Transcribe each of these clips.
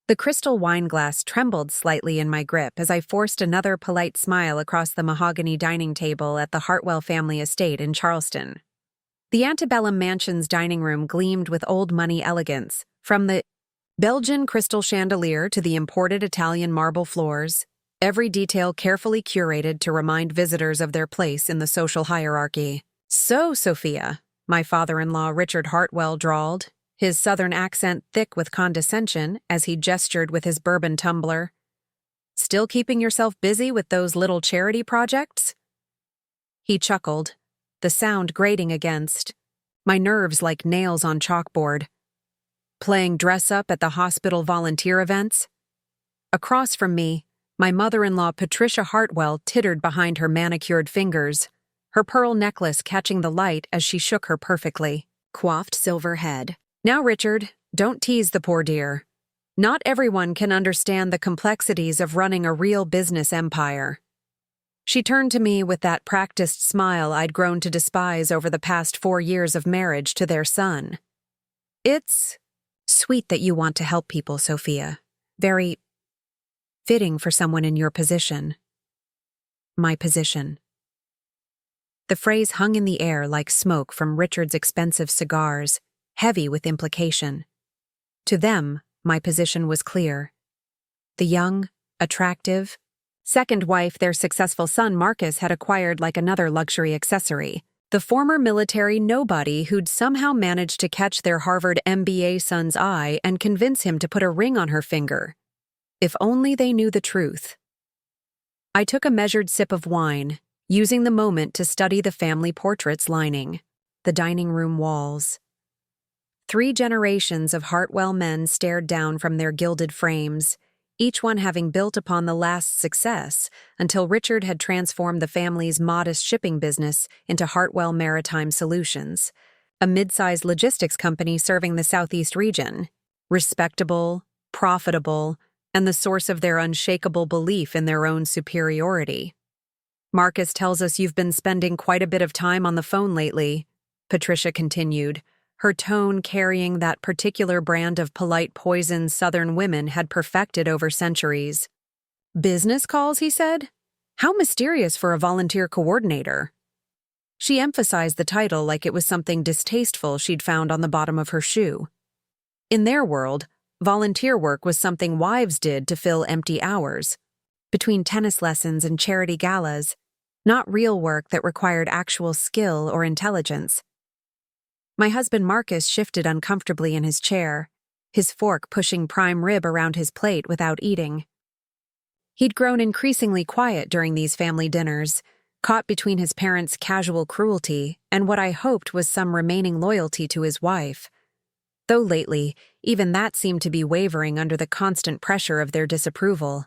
The crystal wine glass trembled slightly in my grip as I forced another polite smile across the mahogany dining table at the Hartwell family estate in Charleston. The antebellum mansion's dining room gleamed with old-money elegance, from the Belgian crystal chandelier to the imported Italian marble floors, every detail carefully curated to remind visitors of their place in the social hierarchy. "So, Sophia," my father-in-law Richard Hartwell drawled, his southern accent thick with condescension as he gestured with his bourbon tumbler. "Still keeping yourself busy with those little charity projects?" He chuckled, the sound grating against my nerves like nails on chalkboard. "Playing dress-up at the hospital volunteer events?" Across from me, my mother-in-law Patricia Hartwell tittered behind her manicured fingers, her pearl necklace catching the light as she shook her perfectly coiffed silver head. "Now, Richard, don't tease the poor dear. Not everyone can understand the complexities of running a real business empire." She turned to me with that practiced smile I'd grown to despise over the past 4 years of marriage to their son. "It's sweet that you want to help people, Sophia. Very fitting for someone in your position." My position. The phrase hung in the air like smoke from Richard's expensive cigars, heavy with implication. To them, my position was clear. The young, attractive, second wife their successful son Marcus had acquired like another luxury accessory. The former military nobody who'd somehow managed to catch their Harvard MBA son's eye and convince him to put a ring on her finger. If only they knew the truth. I took a measured sip of wine, using the moment to study the family portraits lining the dining room walls. 3 generations of Hartwell men stared down from their gilded frames, each one having built upon the last success until Richard had transformed the family's modest shipping business into Hartwell Maritime Solutions, a mid-sized logistics company serving the Southeast region, respectable, profitable, and the source of their unshakable belief in their own superiority. "Marcus tells us you've been spending quite a bit of time on the phone lately," Patricia continued, her tone carrying that particular brand of polite poison Southern women had perfected over centuries. "Business calls," he said? "How mysterious for a volunteer coordinator." She emphasized the title like it was something distasteful she'd found on the bottom of her shoe. In their world, volunteer work was something wives did to fill empty hours, between tennis lessons and charity galas, not real work that required actual skill or intelligence. My husband Marcus shifted uncomfortably in his chair, his fork pushing prime rib around his plate without eating. He'd grown increasingly quiet during these family dinners, caught between his parents' casual cruelty and what I hoped was some remaining loyalty to his wife. Though lately, even that seemed to be wavering under the constant pressure of their disapproval.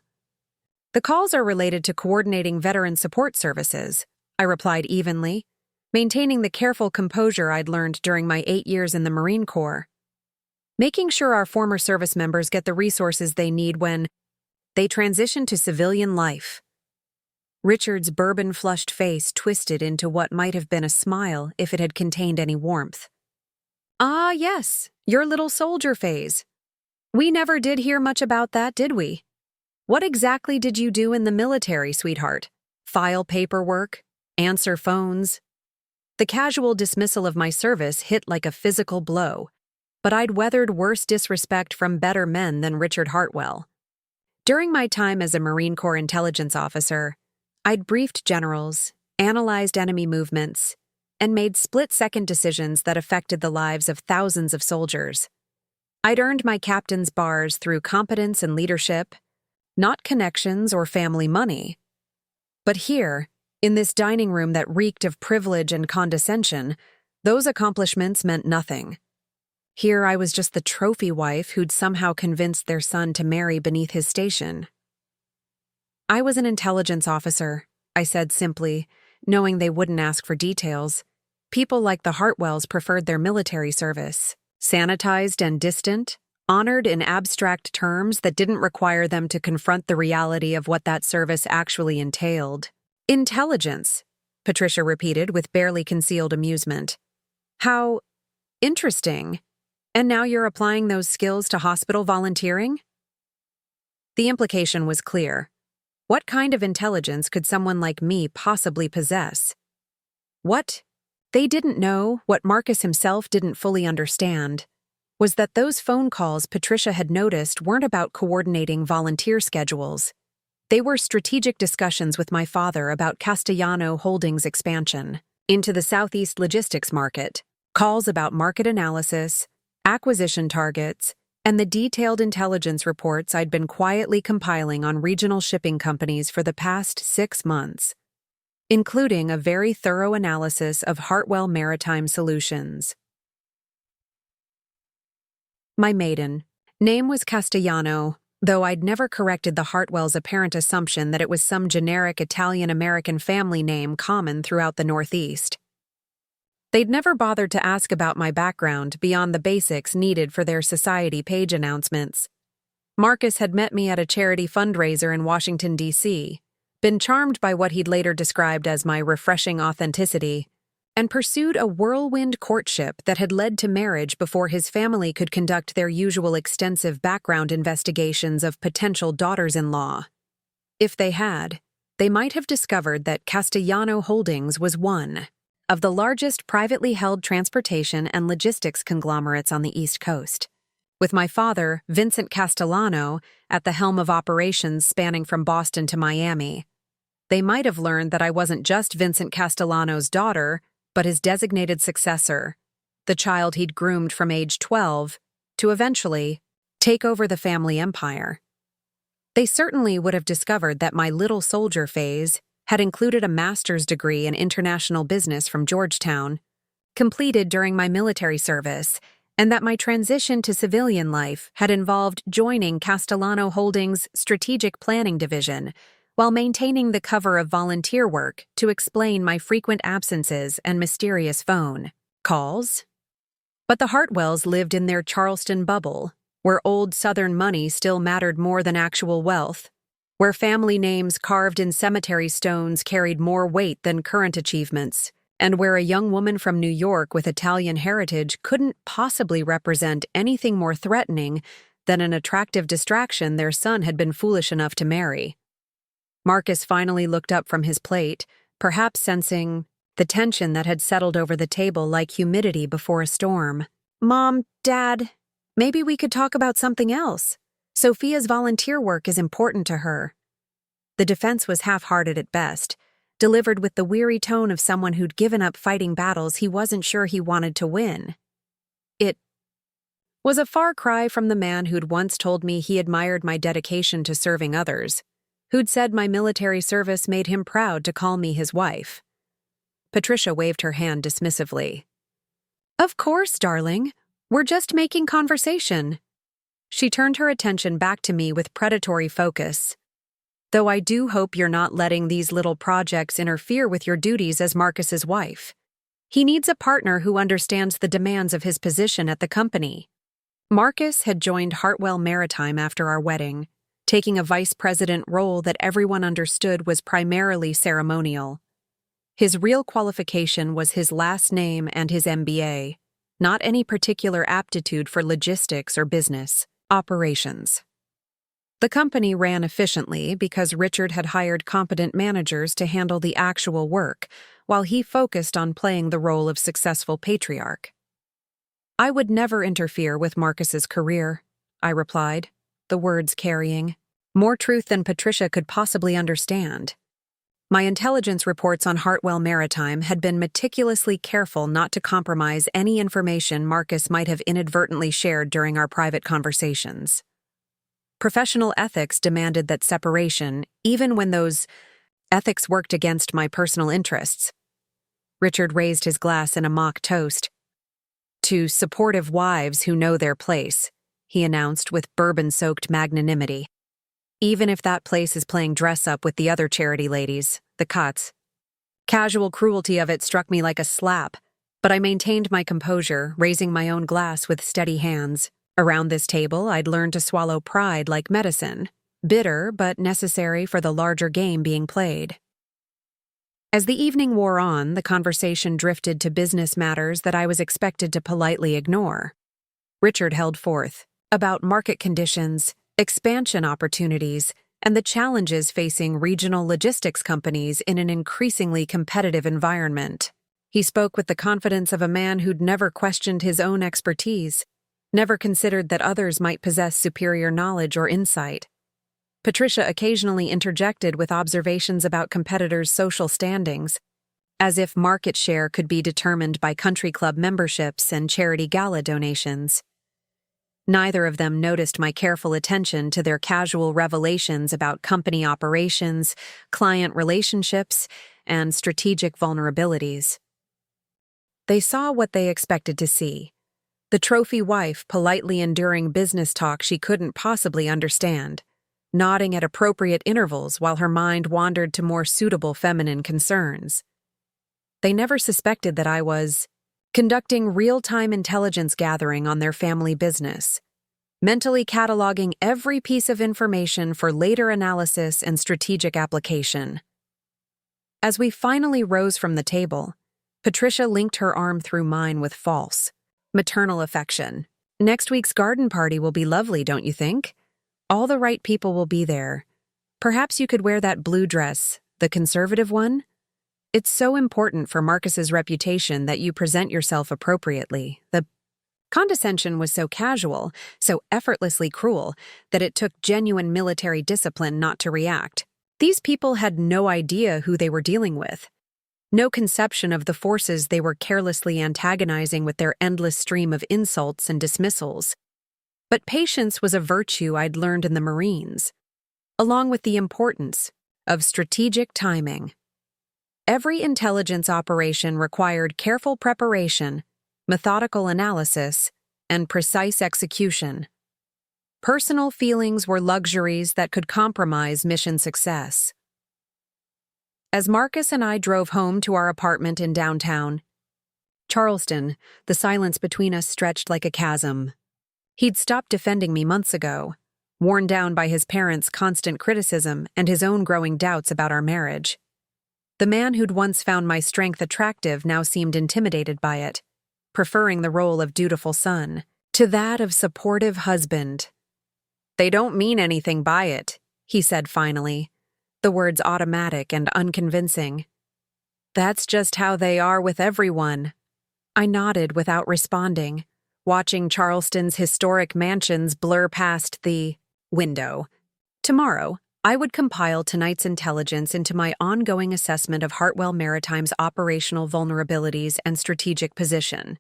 "The calls are related to coordinating veteran support services," I replied evenly, maintaining the careful composure I'd learned during my 8 years in the Marine Corps. "Making sure our former service members get the resources they need when they transition to civilian life." Richard's bourbon-flushed face twisted into what might have been a smile if it had contained any warmth. "Ah, yes, your little soldier phase. We never did hear much about that, did we? What exactly did you do in the military, sweetheart? File paperwork? Answer phones?" The casual dismissal of my service hit like a physical blow, but I'd weathered worse disrespect from better men than Richard Hartwell. During my time as a Marine Corps intelligence officer, I'd briefed generals, analyzed enemy movements, and made split-second decisions that affected the lives of thousands of soldiers. I'd earned my captain's bars through competence and leadership, not connections or family money. But here, in this dining room that reeked of privilege and condescension, those accomplishments meant nothing. Here I was just the trophy wife who'd somehow convinced their son to marry beneath his station. "I was an intelligence officer," I said simply, knowing they wouldn't ask for details. People like the Hartwells preferred their military service, sanitized and distant, honored in abstract terms that didn't require them to confront the reality of what that service actually entailed. "Intelligence," Patricia repeated with barely concealed amusement. "How interesting. And now you're applying those skills to hospital volunteering?" The implication was clear. What kind of intelligence could someone like me possibly possess? What they didn't know, what Marcus himself didn't fully understand, was that those phone calls Patricia had noticed weren't about coordinating volunteer schedules. They were strategic discussions with my father about Castellano Holdings' expansion into the Southeast logistics market, calls about market analysis, acquisition targets, and the detailed intelligence reports I'd been quietly compiling on regional shipping companies for the past 6 months, including a very thorough analysis of Hartwell Maritime Solutions. My maiden name was Castellano, though I'd never corrected the Hartwells' apparent assumption that it was some generic Italian-American family name common throughout the Northeast. They'd never bothered to ask about my background beyond the basics needed for their society page announcements. Marcus had met me at a charity fundraiser in Washington, D.C., been charmed by what he'd later described as my refreshing authenticity, and pursued a whirlwind courtship that had led to marriage before his family could conduct their usual extensive background investigations of potential daughters-in-law. If they had, they might have discovered that Castellano Holdings was one of the largest privately held transportation and logistics conglomerates on the East Coast, with my father, Vincent Castellano, at the helm of operations spanning from Boston to Miami. They might have learned that I wasn't just Vincent Castellano's daughter, but his designated successor, the child he'd groomed from age 12 to eventually take over the family empire. They certainly would have discovered that my little soldier phase had included a master's degree in international business from Georgetown, completed during my military service, and that my transition to civilian life had involved joining Castellano Holdings' strategic planning division, while maintaining the cover of volunteer work to explain my frequent absences and mysterious phone calls. But the Hartwells lived in their Charleston bubble, where old Southern money still mattered more than actual wealth, where family names carved in cemetery stones carried more weight than current achievements, and where a young woman from New York with Italian heritage couldn't possibly represent anything more threatening than an attractive distraction their son had been foolish enough to marry. Marcus finally looked up from his plate, perhaps sensing the tension that had settled over the table like humidity before a storm. "Mom, Dad, maybe we could talk about something else. Sophia's volunteer work is important to her." The defense was half-hearted at best, delivered with the weary tone of someone who'd given up fighting battles he wasn't sure he wanted to win. It was a far cry from the man who'd once told me he admired my dedication to serving others, who'd said my military service made him proud to call me his wife. Patricia waved her hand dismissively. "Of course, darling. We're just making conversation." She turned her attention back to me with predatory focus. "Though I do hope you're not letting these little projects interfere with your duties as Marcus's wife. He needs a partner who understands the demands of his position at the company." Marcus had joined Hartwell Maritime after our wedding, taking a vice president role that everyone understood was primarily ceremonial. His real qualification was his last name and his MBA, not any particular aptitude for logistics or business operations. The company ran efficiently because Richard had hired competent managers to handle the actual work, while he focused on playing the role of successful patriarch. "I would never interfere with Marcus's career," I replied, the words carrying more truth than Patricia could possibly understand. My intelligence reports on Hartwell Maritime had been meticulously careful not to compromise any information Marcus might have inadvertently shared during our private conversations. Professional ethics demanded that separation, even when those ethics worked against my personal interests. Richard raised his glass in a mock toast. "To supportive wives who know their place," he announced with bourbon-soaked magnanimity. "Even if that place is playing dress-up with the other charity ladies, the Cuts." Casual cruelty of it struck me like a slap, but I maintained my composure, raising my own glass with steady hands. Around this table, I'd learned to swallow pride like medicine, bitter but necessary for the larger game being played. As the evening wore on, the conversation drifted to business matters that I was expected to politely ignore. Richard held forth about market conditions, expansion opportunities, and the challenges facing regional logistics companies in an increasingly competitive environment. He spoke with the confidence of a man who'd never questioned his own expertise, never considered that others might possess superior knowledge or insight. Patricia occasionally interjected with observations about competitors' social standings, as if market share could be determined by country club memberships and charity gala donations. Neither of them noticed my careful attention to their casual revelations about company operations, client relationships, and strategic vulnerabilities. They saw what they expected to see: the trophy wife politely enduring business talk she couldn't possibly understand, nodding at appropriate intervals while her mind wandered to more suitable feminine concerns. They never suspected that I was conducting real-time intelligence gathering on their family business, mentally cataloging every piece of information for later analysis and strategic application. As we finally rose from the table, Patricia linked her arm through mine with false, maternal affection. "Next week's garden party will be lovely, don't you think? All the right people will be there. Perhaps you could wear that blue dress, the conservative one? It's so important for Marcus's reputation that you present yourself appropriately." The condescension was so casual, so effortlessly cruel, that it took genuine military discipline not to react. These people had no idea who they were dealing with, no conception of the forces they were carelessly antagonizing with their endless stream of insults and dismissals. But patience was a virtue I'd learned in the Marines, along with the importance of strategic timing. Every intelligence operation required careful preparation, methodical analysis, and precise execution. Personal feelings were luxuries that could compromise mission success. As Marcus and I drove home to our apartment in downtown Charleston, the silence between us stretched like a chasm. He'd stopped defending me months ago, worn down by his parents' constant criticism and his own growing doubts about our marriage. The man who'd once found my strength attractive now seemed intimidated by it, preferring the role of dutiful son to that of supportive husband. "They don't mean anything by it," he said finally, the words automatic and unconvincing. "That's just how they are with everyone." I nodded without responding, watching Charleston's historic mansions blur past the window. Tomorrow, I would compile tonight's intelligence into my ongoing assessment of Hartwell Maritime's operational vulnerabilities and strategic position.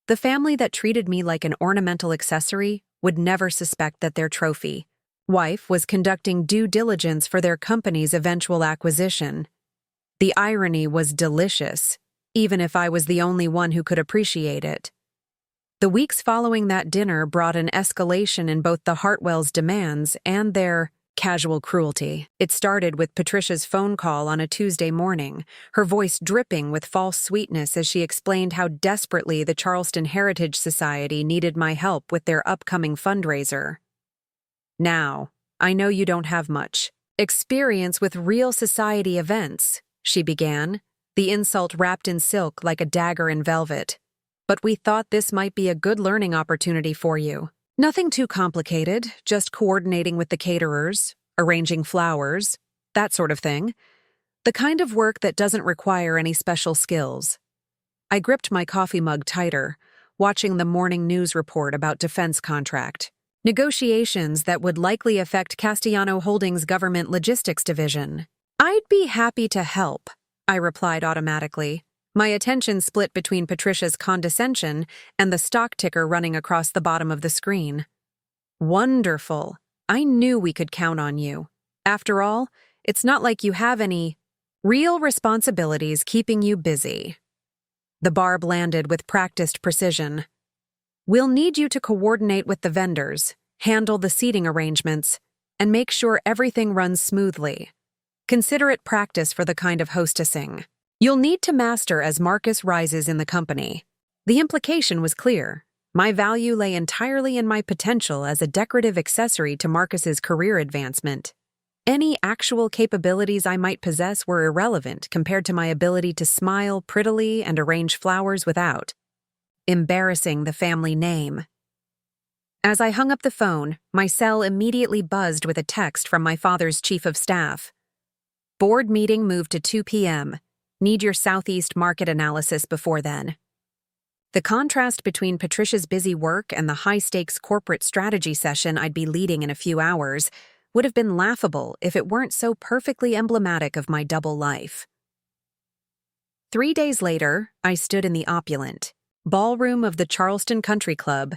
The family that treated me like an ornamental accessory would never suspect that their trophy wife was conducting due diligence for their company's eventual acquisition. The irony was delicious, even if I was the only one who could appreciate it. The weeks following that dinner brought an escalation in both the Hartwells' demands and their casual cruelty. It started with Patricia's phone call on a Tuesday morning, her voice dripping with false sweetness as she explained how desperately the Charleston Heritage Society needed my help with their upcoming fundraiser. "Now, I know you don't have much experience with real society events," she began, the insult wrapped in silk like a dagger in velvet. "But we thought this might be a good learning opportunity for you. Nothing too complicated, just coordinating with the caterers, arranging flowers, that sort of thing. The kind of work that doesn't require any special skills." I gripped my coffee mug tighter, watching the morning news report about defense contract negotiations that would likely affect Castellano Holdings' government logistics division. "I'd be happy to help," I replied automatically, my attention split between Patricia's condescension and the stock ticker running across the bottom of the screen. "Wonderful. I knew we could count on you. After all, it's not like you have any real responsibilities keeping you busy." The barb landed with practiced precision. "We'll need you to coordinate with the vendors, handle the seating arrangements, and make sure everything runs smoothly. Consider it practice for the kind of hostessing you'll need to master as Marcus rises in the company." The implication was clear. My value lay entirely in my potential as a decorative accessory to Marcus's career advancement. Any actual capabilities I might possess were irrelevant compared to my ability to smile prettily and arrange flowers without embarrassing the family name. As I hung up the phone, my cell immediately buzzed with a text from my father's chief of staff. Board meeting moved to 2 p.m. Need your Southeast market analysis before then. The contrast between Patricia's busy work and the high-stakes corporate strategy session I'd be leading in a few hours would have been laughable if it weren't so perfectly emblematic of my double life. 3 days later, I stood in the opulent ballroom of the Charleston Country Club,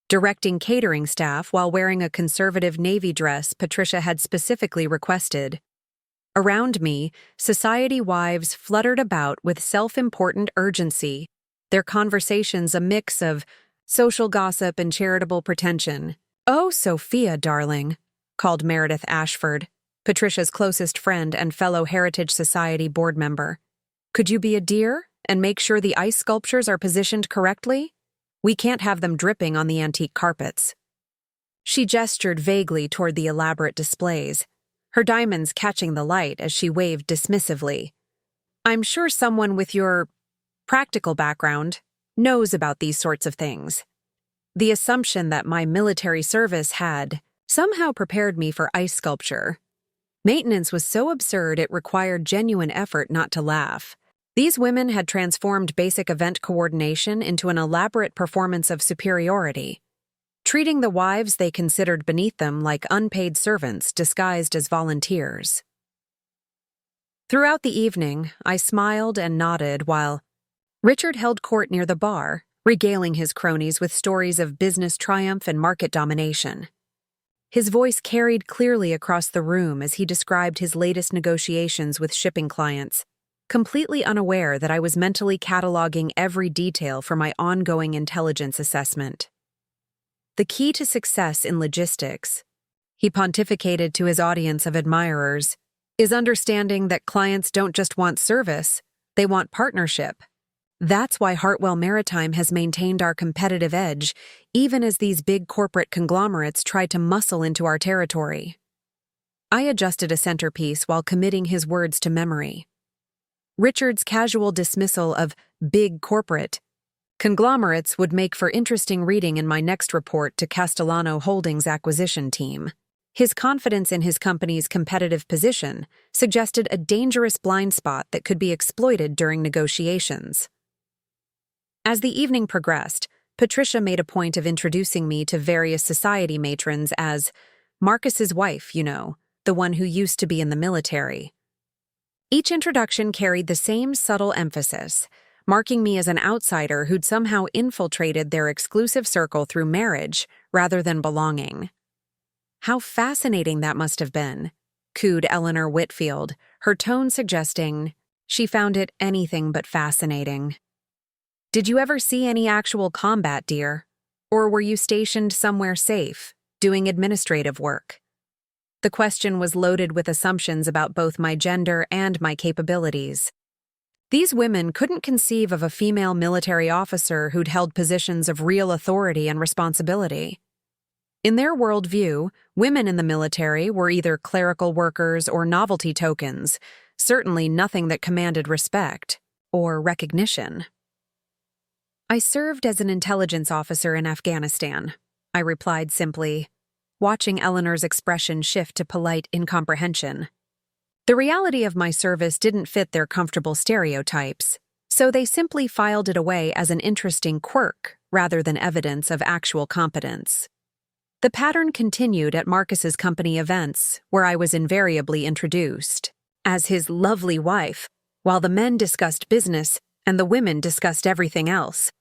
directing catering staff while wearing a conservative navy dress Patricia had specifically requested. Around me, society wives fluttered about with self-important urgency, their conversations a mix of social gossip and charitable pretension. "Oh, Sophia, darling," called Meredith Ashford, Patricia's closest friend and fellow Heritage Society board member. "Could you be a dear and make sure the ice sculptures are positioned correctly? We can't have them dripping on the antique carpets." She gestured vaguely toward the elaborate displays, her diamonds catching the light as she waved dismissively. "I'm sure someone with your practical background knows about these sorts of things." The assumption that my military service had somehow prepared me for ice sculpture. Maintenance was so absurd it required genuine effort not to laugh. These women had transformed basic event coordination into an elaborate performance of superiority, treating the wives they considered beneath them like unpaid servants disguised as volunteers. Throughout the evening, I smiled and nodded while Richard held court near the bar, regaling his cronies with stories of business triumph and market domination. His voice carried clearly across the room as he described his latest negotiations with shipping clients, completely unaware that I was mentally cataloging every detail for my ongoing intelligence assessment. "The key to success in logistics," he pontificated to his audience of admirers, "is understanding that clients don't just want service, they want partnership. That's why Hartwell Maritime has maintained our competitive edge, even as these big corporate conglomerates try to muscle into our territory." I adjusted a centerpiece while committing his words to memory. Richard's casual dismissal of big corporate conglomerates would make for interesting reading in my next report to Castellano Holdings' acquisition team. His confidence in his company's competitive position suggested a dangerous blind spot that could be exploited during negotiations. As the evening progressed, Patricia made a point of introducing me to various society matrons as Marcus's wife, you know, the one who used to be in the military. Each introduction carried the same subtle emphasis, marking me as an outsider who'd somehow infiltrated their exclusive circle through marriage rather than belonging. "How fascinating that must have been," cooed Eleanor Whitfield, her tone suggesting she found it anything but fascinating. "Did you ever see any actual combat, dear? Or were you stationed somewhere safe, doing administrative work?" The question was loaded with assumptions about both my gender and my capabilities. These women couldn't conceive of a female military officer who'd held positions of real authority and responsibility. In their worldview, women in the military were either clerical workers or novelty tokens, certainly nothing that commanded respect or recognition. "I served as an intelligence officer in Afghanistan," I replied simply, watching Eleanor's expression shift to polite incomprehension. The reality of my service didn't fit their comfortable stereotypes, so they simply filed it away as an interesting quirk rather than evidence of actual competence. The pattern continued at Marcus's company events, where I was invariably introduced as his lovely wife, while the men discussed business and the women discussed everything else.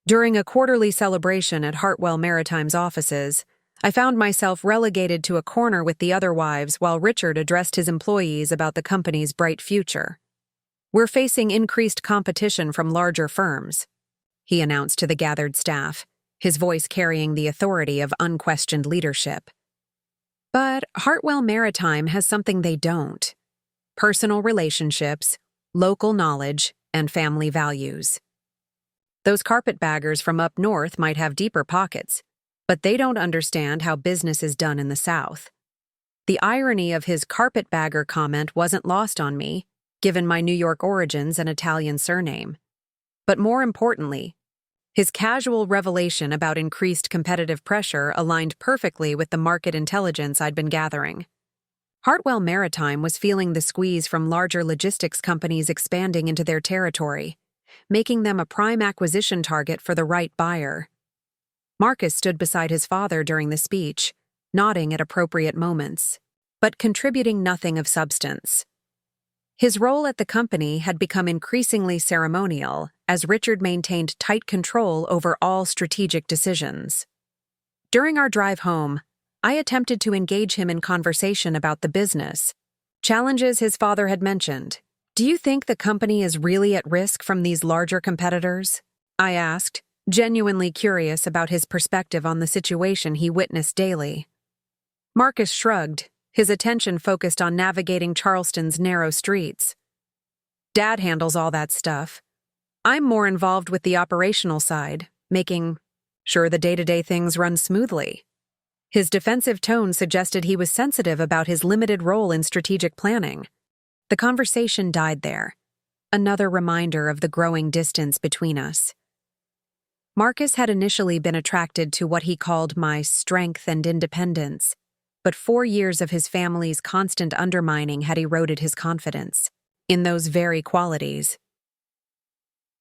During a quarterly celebration at Hartwell Maritime's offices, I found myself relegated to a corner with the other wives while Richard addressed his employees about the company's bright future. "We're facing increased competition from larger firms," he announced to the gathered staff, his voice carrying the authority of unquestioned leadership. "But Hartwell Maritime has something they don't: personal relationships, local knowledge, and family values. Those carpetbaggers from up north might have deeper pockets, but they don't understand how business is done in the South." The irony of his carpetbagger comment wasn't lost on me, given my New York origins and Italian surname. But more importantly, His casual revelation about increased competitive pressure aligned perfectly with the market intelligence I'd been gathering. Hartwell Maritime was feeling the squeeze from larger logistics companies expanding into their territory, making them a prime acquisition target for the right buyer. Marcus stood beside his father during the speech, nodding at appropriate moments, but contributing nothing of substance. His role at the company had become increasingly ceremonial as Richard maintained tight control over all strategic decisions. During our drive home, I attempted to engage him in conversation about the business, challenges his father had mentioned. "Do you think the company is really at risk from these larger competitors?" I asked, genuinely curious about his perspective on the situation he witnessed daily. Marcus shrugged, his attention focused on navigating Charleston's narrow streets. "Dad handles all that stuff. I'm more involved with the operational side, making sure the day-to-day things run smoothly." His defensive tone suggested he was sensitive about his limited role in strategic planning. The conversation died there, another reminder of the growing distance between us. Marcus had initially been attracted to what he called my strength and independence, but 4 years of his family's constant undermining had eroded his confidence in those very qualities.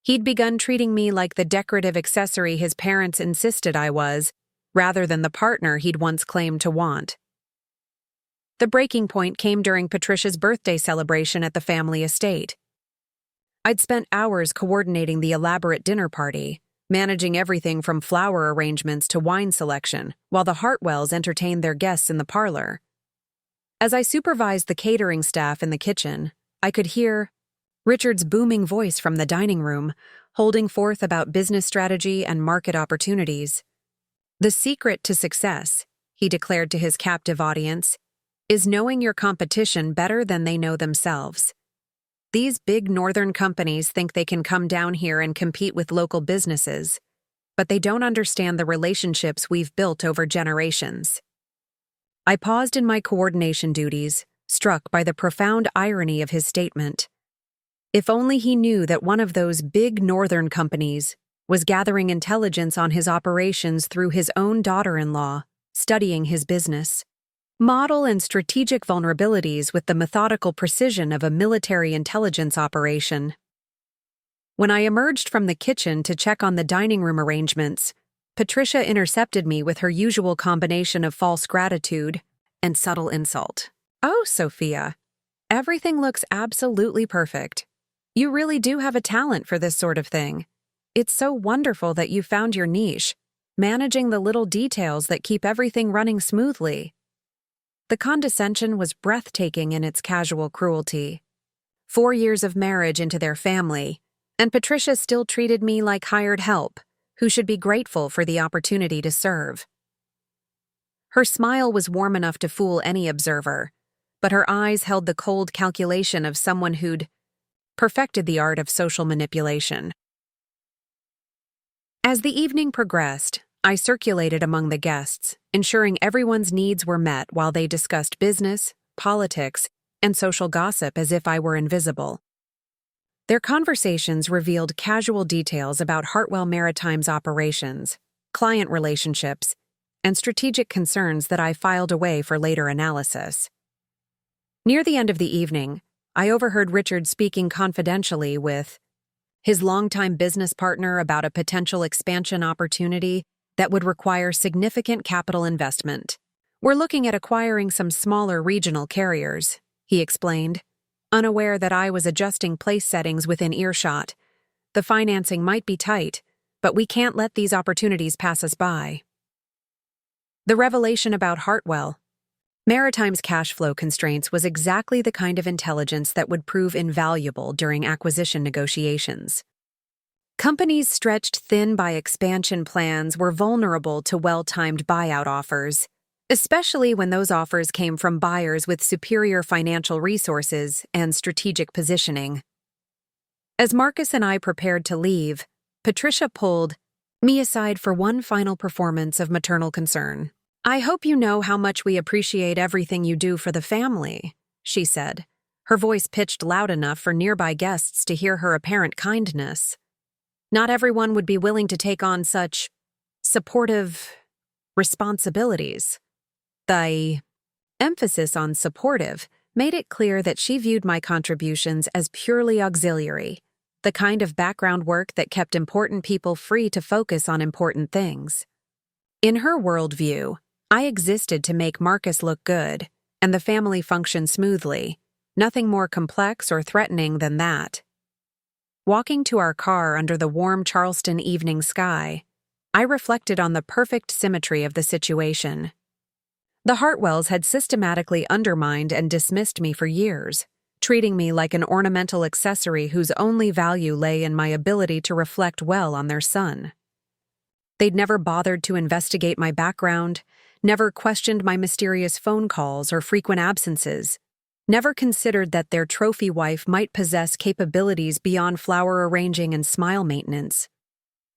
He'd begun treating me like the decorative accessory his parents insisted I was, rather than the partner he'd once claimed to want. The breaking point came during Patricia's birthday celebration at the family estate. I'd spent hours coordinating the elaborate dinner party, managing everything from flower arrangements to wine selection, while the Hartwells entertained their guests in the parlor. As I supervised the catering staff in the kitchen, I could hear Richard's booming voice from the dining room, holding forth about business strategy and market opportunities. "The secret to success," he declared to his captive audience, "is knowing your competition better than they know themselves. These big northern companies think they can come down here and compete with local businesses, but they don't understand the relationships we've built over generations." I paused in my coordination duties, struck by the profound irony of his statement. If only he knew that one of those big northern companies was gathering intelligence on his operations through his own daughter-in-law, studying his business model and strategic vulnerabilities with the methodical precision of a military intelligence operation. When I emerged from the kitchen to check on the dining room arrangements, Patricia intercepted me with her usual combination of false gratitude and subtle insult. "Oh, Sophia, everything looks absolutely perfect. You really do have a talent for this sort of thing. It's so wonderful that you found your niche, managing the little details that keep everything running smoothly." The condescension was breathtaking in its casual cruelty. 4 years of marriage into their family, and Patricia still treated me like hired help, who should be grateful for the opportunity to serve. Her smile was warm enough to fool any observer, but her eyes held the cold calculation of someone who'd perfected the art of social manipulation. As the evening progressed, I circulated among the guests, ensuring everyone's needs were met while they discussed business, politics, and social gossip as if I were invisible. Their conversations revealed casual details about Hartwell Maritime's operations, client relationships, and strategic concerns that I filed away for later analysis. Near the end of the evening, I overheard Richard speaking confidentially with his longtime business partner about a potential expansion opportunity that would require significant capital investment. "We're looking at acquiring some smaller regional carriers," he explained, unaware that I was adjusting place settings within earshot. "The financing might be tight, but we can't let these opportunities pass us by." The revelation about Hartwell Maritime's cash flow constraints was exactly the kind of intelligence that would prove invaluable during acquisition negotiations. Companies stretched thin by expansion plans were vulnerable to well-timed buyout offers, especially when those offers came from buyers with superior financial resources and strategic positioning. As Marcus and I prepared to leave, Patricia pulled me aside for one final performance of maternal concern. "I hope you know how much we appreciate everything you do for the family," she said, her voice pitched loud enough for nearby guests to hear her apparent kindness. Not everyone would be willing to take on such supportive responsibilities. The emphasis on supportive made it clear that she viewed my contributions as purely auxiliary, the kind of background work that kept important people free to focus on important things. In her worldview, I existed to make Marcus look good and the family function smoothly, nothing more complex or threatening than that. Walking to our car under the warm Charleston evening sky, I reflected on the perfect symmetry of the situation. The Hartwells had systematically undermined and dismissed me for years, treating me like an ornamental accessory whose only value lay in my ability to reflect well on their son. They'd never bothered to investigate my background, never questioned my mysterious phone calls or frequent absences, never considered that their trophy wife might possess capabilities beyond flower arranging and smile maintenance.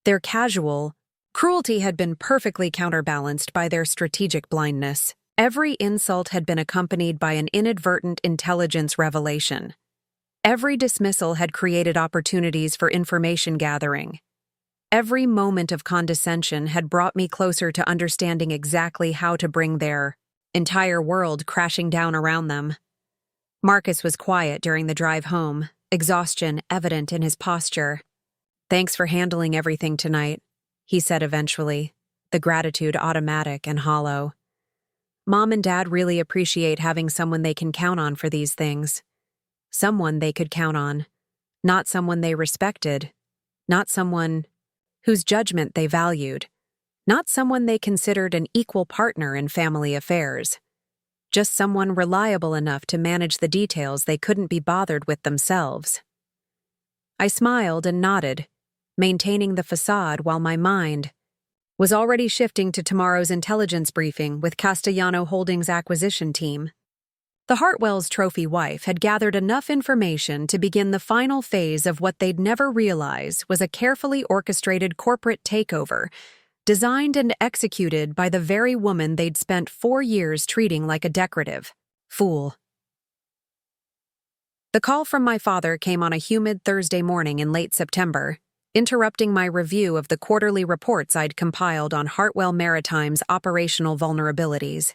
Their casual cruelty had been perfectly counterbalanced by their strategic blindness. Every insult had been accompanied by an inadvertent intelligence revelation. Every dismissal had created opportunities for information gathering. Every moment of condescension had brought me closer to understanding exactly how to bring their entire world crashing down around them. Marcus was quiet during the drive home, exhaustion evident in his posture. "Thanks for handling everything tonight," he said eventually, the gratitude automatic and hollow. "Mom and Dad really appreciate having someone they can count on for these things. Someone they could count on, not someone they respected, not someone whose judgment they valued, not someone they considered an equal partner in family affairs. Just someone reliable enough to manage the details they couldn't be bothered with themselves." I smiled and nodded, maintaining the facade while my mind was already shifting to tomorrow's intelligence briefing with Castellano Holdings' acquisition team. The Hartwells' trophy wife had gathered enough information to begin the final phase of what they'd never realize was a carefully orchestrated corporate takeover, designed and executed by the very woman they'd spent 4 years treating like a decorative fool. The call from my father came on a humid Thursday morning in late September, interrupting my review of the quarterly reports I'd compiled on Hartwell Maritime's operational vulnerabilities.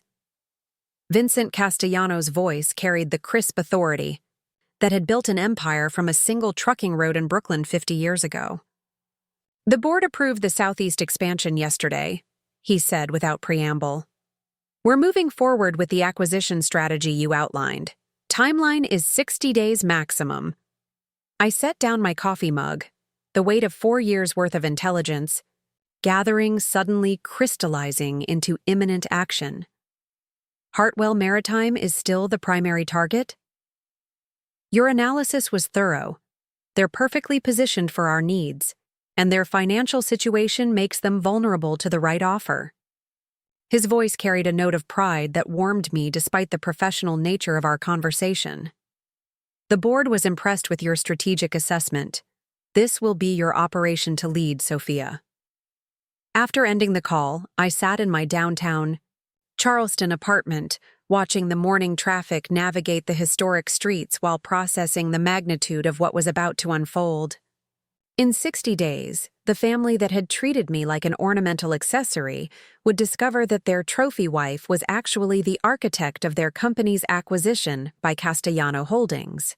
Vincent Castellano's voice carried the crisp authority that had built an empire from a single trucking road in Brooklyn 50 years ago. "The board approved the Southeast expansion yesterday," he said without preamble. "We're moving forward with the acquisition strategy you outlined. Timeline is 60 days maximum." I set down my coffee mug, the weight of 4 years' worth of intelligence, gathering suddenly crystallizing into imminent action. Hartwell Maritime is still the primary target? Your analysis was thorough. They're perfectly positioned for our needs, and their financial situation makes them vulnerable to the right offer. His voice carried a note of pride that warmed me despite the professional nature of our conversation. "The board was impressed with your strategic assessment. This will be your operation to lead, Sophia." After ending the call, I sat in my downtown Charleston apartment, watching the morning traffic navigate the historic streets while processing the magnitude of what was about to unfold. In 60 days, the family that had treated me like an ornamental accessory would discover that their trophy wife was actually the architect of their company's acquisition by Castellano Holdings.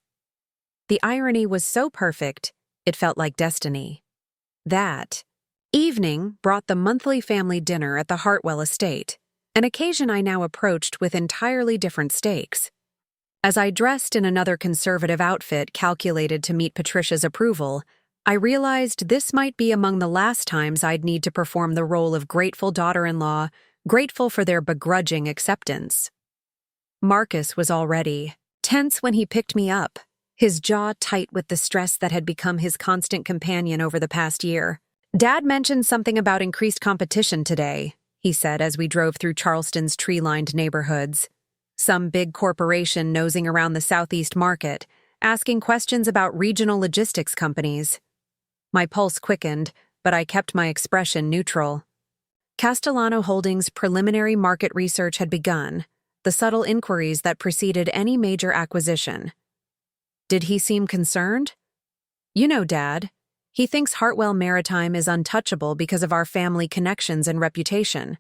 The irony was so perfect, it felt like destiny. That evening brought the monthly family dinner at the Hartwell estate, an occasion I now approached with entirely different stakes. As I dressed in another conservative outfit calculated to meet Patricia's approval, I realized this might be among the last times I'd need to perform the role of grateful daughter-in-law, grateful for their begrudging acceptance. Marcus was already tense when he picked me up, his jaw tight with the stress that had become his constant companion over the past year. "Dad mentioned something about increased competition today," he said as we drove through Charleston's tree-lined neighborhoods. "Some big corporation nosing around the Southeast market, asking questions about regional logistics companies." My pulse quickened, but I kept my expression neutral. Castellano Holdings' preliminary market research had begun, the subtle inquiries that preceded any major acquisition. Did he seem concerned? "You know, Dad," He thinks Hartwell Maritime is untouchable because of our family connections and reputation.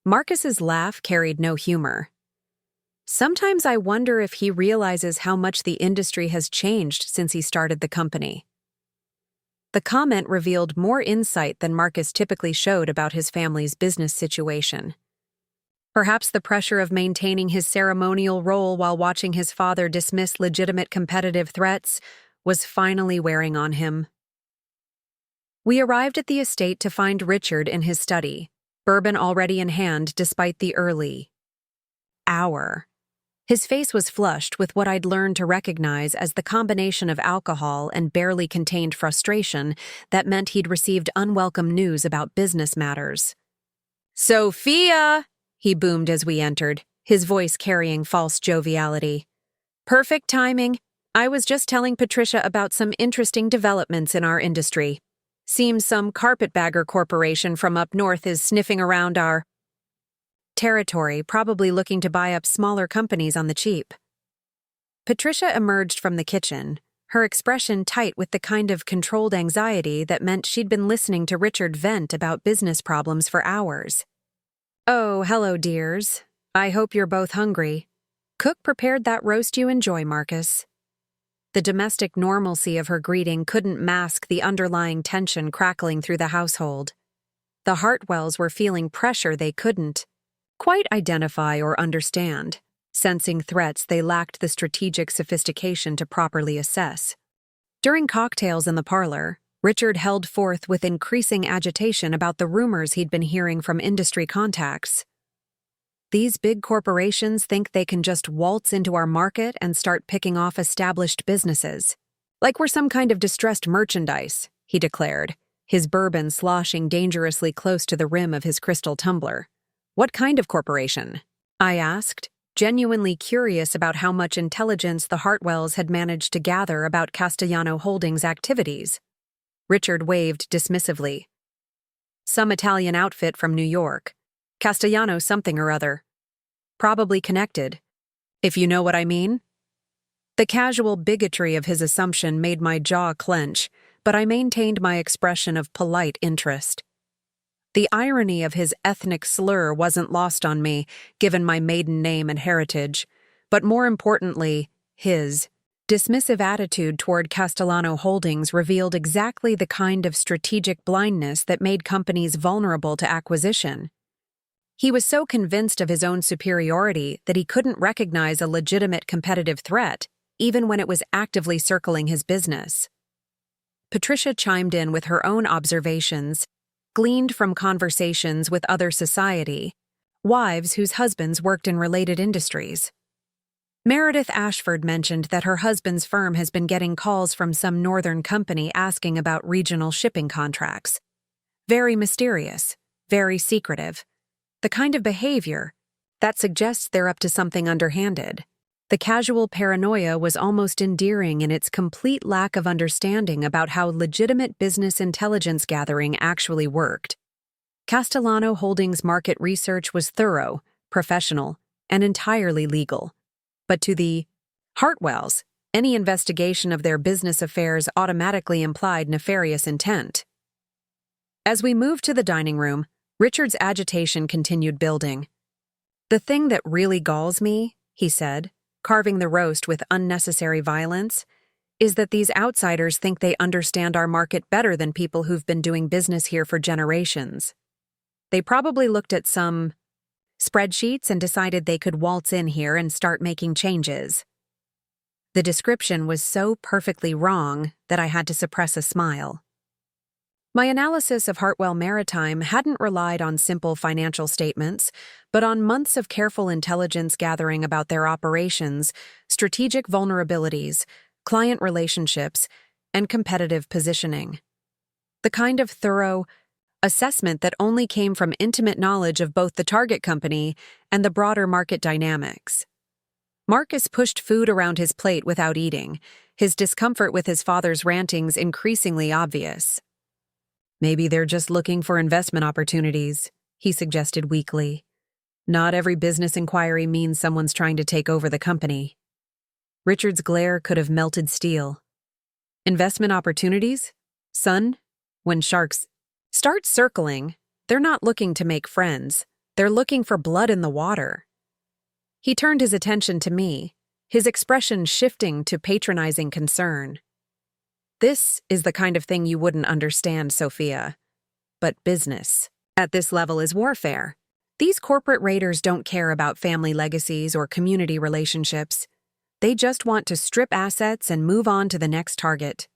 Marcus's laugh carried no humor. Sometimes I wonder if he realizes how much the industry has changed since he started the company. The comment revealed more insight than Marcus typically showed about his family's business situation. Perhaps the pressure of maintaining his ceremonial role while watching his father dismiss legitimate competitive threats was finally wearing on him. We arrived at the estate to find Richard in his study, bourbon already in hand despite the early hour. His face was flushed with what I'd learned to recognize as the combination of alcohol and barely contained frustration that meant he'd received unwelcome news about business matters. "Sophia!" he boomed as we entered, his voice carrying false joviality. "Perfect timing. I was just telling Patricia about some interesting developments in our industry. Seems some carpetbagger corporation from up north is sniffing around our territory, probably looking to buy up smaller companies on the cheap." Patricia emerged from the kitchen, her expression tight with the kind of controlled anxiety that meant she'd been listening to Richard vent about business problems for hours. "Oh, hello, dears. I hope you're both hungry. Cook prepared that roast you enjoy, Marcus." The domestic normalcy of her greeting couldn't mask the underlying tension crackling through the household. The Hartwells were feeling pressure they couldn't quite identify or understand, sensing threats they lacked the strategic sophistication to properly assess. During cocktails in the parlor, Richard held forth with increasing agitation about the rumors he'd been hearing from industry contacts. "These big corporations think they can just waltz into our market and start picking off established businesses. Like we're some kind of distressed merchandise," he declared, his bourbon sloshing dangerously close to the rim of his crystal tumbler. "What kind of corporation?" I asked, genuinely curious about how much intelligence the Hartwells had managed to gather about Castellano Holdings' activities. Richard waved dismissively. "Some Italian outfit from New York. Castellano something or other. Probably connected, if you know what I mean." The casual bigotry of his assumption made my jaw clench, but I maintained my expression of polite interest. The irony of his ethnic slur wasn't lost on me, given my maiden name and heritage, but more importantly, his dismissive attitude toward Castellano Holdings revealed exactly the kind of strategic blindness that made companies vulnerable to acquisition. He was so convinced of his own superiority that he couldn't recognize a legitimate competitive threat, even when it was actively circling his business. Patricia chimed in with her own observations, gleaned from conversations with other society, wives whose husbands worked in related industries. Meredith Ashford mentioned that her husband's firm has been getting calls from some northern company asking about regional shipping contracts. Very mysterious, very secretive. The kind of behavior that suggests they're up to something underhanded. The casual paranoia was almost endearing in its complete lack of understanding about how legitimate business intelligence gathering actually worked. Castellano Holdings' market research was thorough, professional, and entirely legal. But to the Hartwells, any investigation of their business affairs automatically implied nefarious intent. As we moved to the dining room, Richard's agitation continued building. "The thing that really galls me," he said, carving the roast with unnecessary violence, "is that these outsiders think they understand our market better than people who've been doing business here for generations. They probably looked at some spreadsheets and decided they could waltz in here and start making changes." The description was so perfectly wrong that I had to suppress a smile. My analysis of Hartwell Maritime hadn't relied on simple financial statements, but on months of careful intelligence gathering about their operations, strategic vulnerabilities, client relationships, and competitive positioning. The kind of thorough assessment that only came from intimate knowledge of both the target company and the broader market dynamics. Marcus pushed food around his plate without eating, his discomfort with his father's rantings increasingly obvious. "Maybe they're just looking for investment opportunities," he suggested weakly. "Not every business inquiry means someone's trying to take over the company." Richard's glare could have melted steel. "Investment opportunities? Son, when sharks start circling, they're not looking to make friends. They're looking for blood in the water. He turned his attention to me, his expression shifting to patronizing concern. This is the kind of thing you wouldn't understand, Sophia. But business, at this level, is warfare. These corporate raiders don't care about family legacies or community relationships. They just want to strip assets and move on to the next target.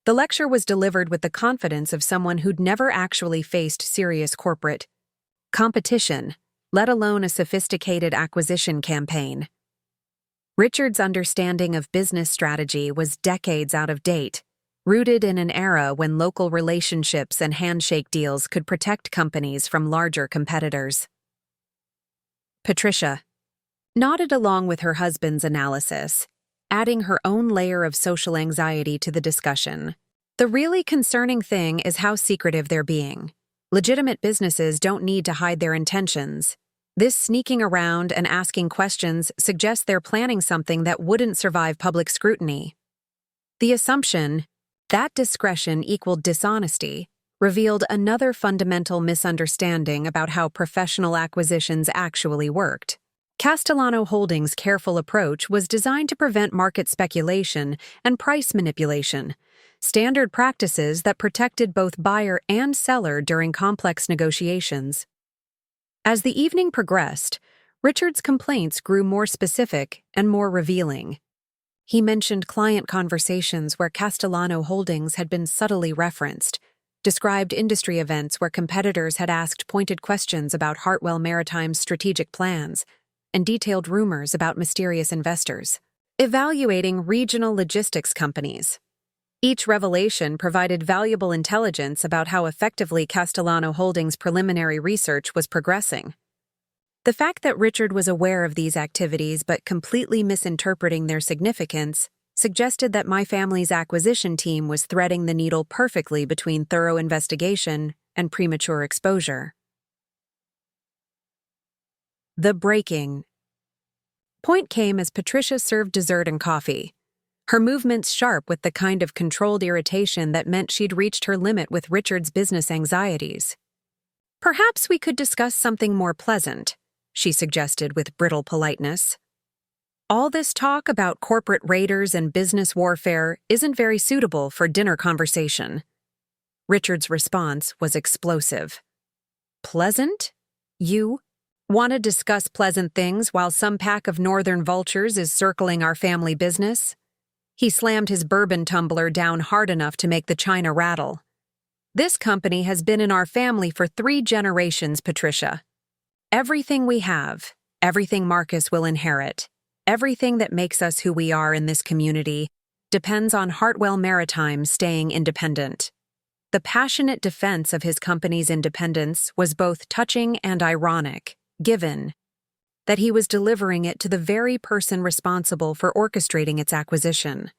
The lecture was delivered with the confidence of someone who'd never actually faced serious corporate competition, let alone a sophisticated acquisition campaign. Richard's understanding of business strategy was decades out of date, rooted in an era when local relationships and handshake deals could protect companies from larger competitors. Patricia nodded along with her husband's analysis, adding her own layer of social anxiety to the discussion. The really concerning thing is how secretive they're being. Legitimate businesses don't need to hide their intentions. This sneaking around and asking questions suggests they're planning something that wouldn't survive public scrutiny. The assumption that discretion equaled dishonesty revealed another fundamental misunderstanding about how professional acquisitions actually worked. Castellano Holdings' careful approach was designed to prevent market speculation and price manipulation, standard practices that protected both buyer and seller during complex negotiations. As the evening progressed, Richard's complaints grew more specific and more revealing. He mentioned client conversations where Castellano Holdings had been subtly referenced, described industry events where competitors had asked pointed questions about Hartwell Maritime's strategic plans, and detailed rumors about mysterious investors. Evaluating regional logistics companies. Each revelation provided valuable intelligence about how effectively Castellano Holdings' preliminary research was progressing. The fact that Richard was aware of these activities but completely misinterpreting their significance suggested that my family's acquisition team was threading the needle perfectly between thorough investigation and premature exposure. The breaking point came as Patricia served dessert and coffee, her movements sharp with the kind of controlled irritation that meant she'd reached her limit with Richard's business anxieties. "Perhaps we could discuss something more pleasant," she suggested with brittle politeness. "All this talk about corporate raiders and business warfare isn't very suitable for dinner conversation." Richard's response was explosive. "Pleasant? You want to discuss pleasant things while some pack of northern vultures is circling our family business?" He slammed his bourbon tumbler down hard enough to make the china rattle. "This company has been in our family for 3 generations, Patricia. Everything we have, everything Marcus will inherit, everything that makes us who we are in this community, depends on Hartwell Maritime staying independent." The passionate defense of his company's independence was both touching and ironic, given that he was delivering it to the very person responsible for orchestrating its acquisition.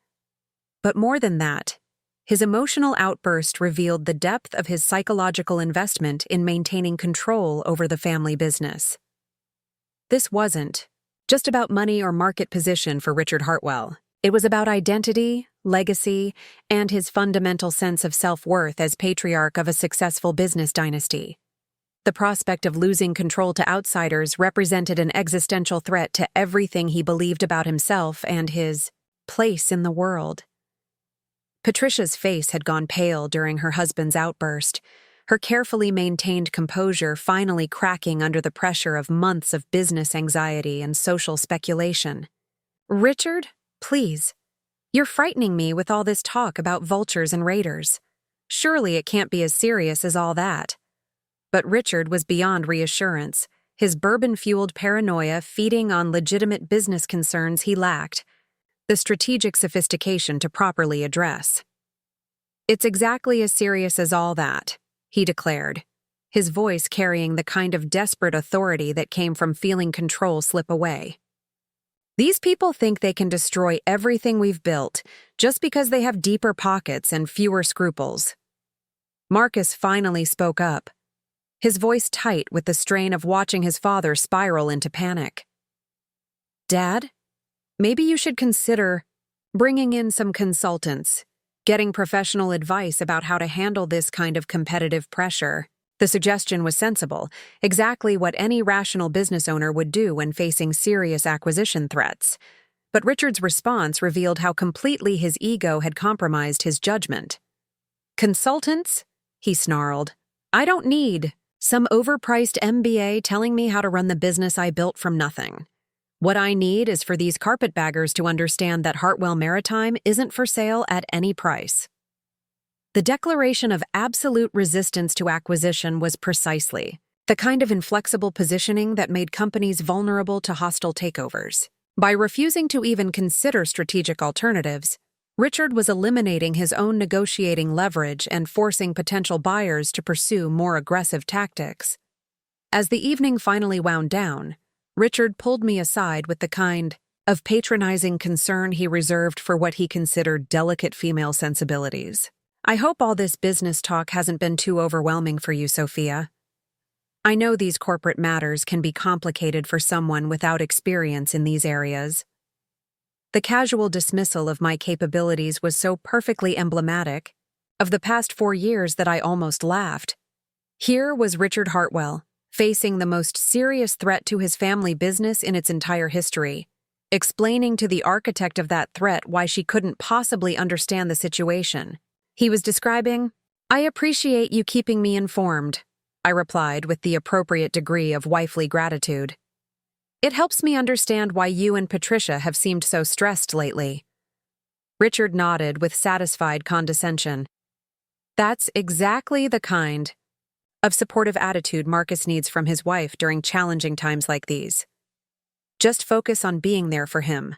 But more than that, his emotional outburst revealed the depth of his psychological investment in maintaining control over the family business. This wasn't just about money or market position for Richard Hartwell. It was about identity, legacy, and his fundamental sense of self-worth as patriarch of a successful business dynasty. The prospect of losing control to outsiders represented an existential threat to everything he believed about himself and his place in the world. Patricia's face had gone pale during her husband's outburst, her carefully maintained composure finally cracking under the pressure of months of business anxiety and social speculation. "Richard, please. You're frightening me with all this talk about vultures and raiders. Surely it can't be as serious as all that." But Richard was beyond reassurance, his bourbon-fueled paranoia feeding on legitimate business concerns he lacked the strategic sophistication to properly address. "It's exactly as serious as all that," he declared, his voice carrying the kind of desperate authority that came from feeling control slip away. "These people think they can destroy everything we've built just because they have deeper pockets and fewer scruples." Marcus finally spoke up, his voice tight with the strain of watching his father spiral into panic. "Dad, maybe you should consider bringing in some consultants. getting professional advice about how to handle this kind of competitive pressure. The suggestion was sensible, exactly what any rational business owner would do when facing serious acquisition threats. But Richard's response revealed how completely his ego had compromised his judgment. "Consultants?" he snarled. "I don't need some overpriced MBA telling me how to run the business I built from nothing. What I need is for these carpetbaggers to understand that Hartwell Maritime isn't for sale at any price." The declaration of absolute resistance to acquisition was precisely the kind of inflexible positioning that made companies vulnerable to hostile takeovers. By refusing to even consider strategic alternatives, Richard was eliminating his own negotiating leverage and forcing potential buyers to pursue more aggressive tactics. As the evening finally wound down, Richard pulled me aside with the kind of patronizing concern he reserved for what he considered delicate female sensibilities. "I hope all this business talk hasn't been too overwhelming for you, Sophia. I know these corporate matters can be complicated for someone without experience in these areas." The casual dismissal of my capabilities was so perfectly emblematic of the past 4 years that I almost laughed. Here was Richard Hartwell, facing the most serious threat to his family business in its entire history, explaining to the architect of that threat why she couldn't possibly understand the situation. He was describing, "I appreciate you keeping me informed," I replied with the appropriate degree of wifely gratitude. "It helps me understand why you and Patricia have seemed so stressed lately." Richard nodded with satisfied condescension. That's exactly the kind of supportive attitude Marcus needs from his wife during challenging times like these. Just focus on being there for him,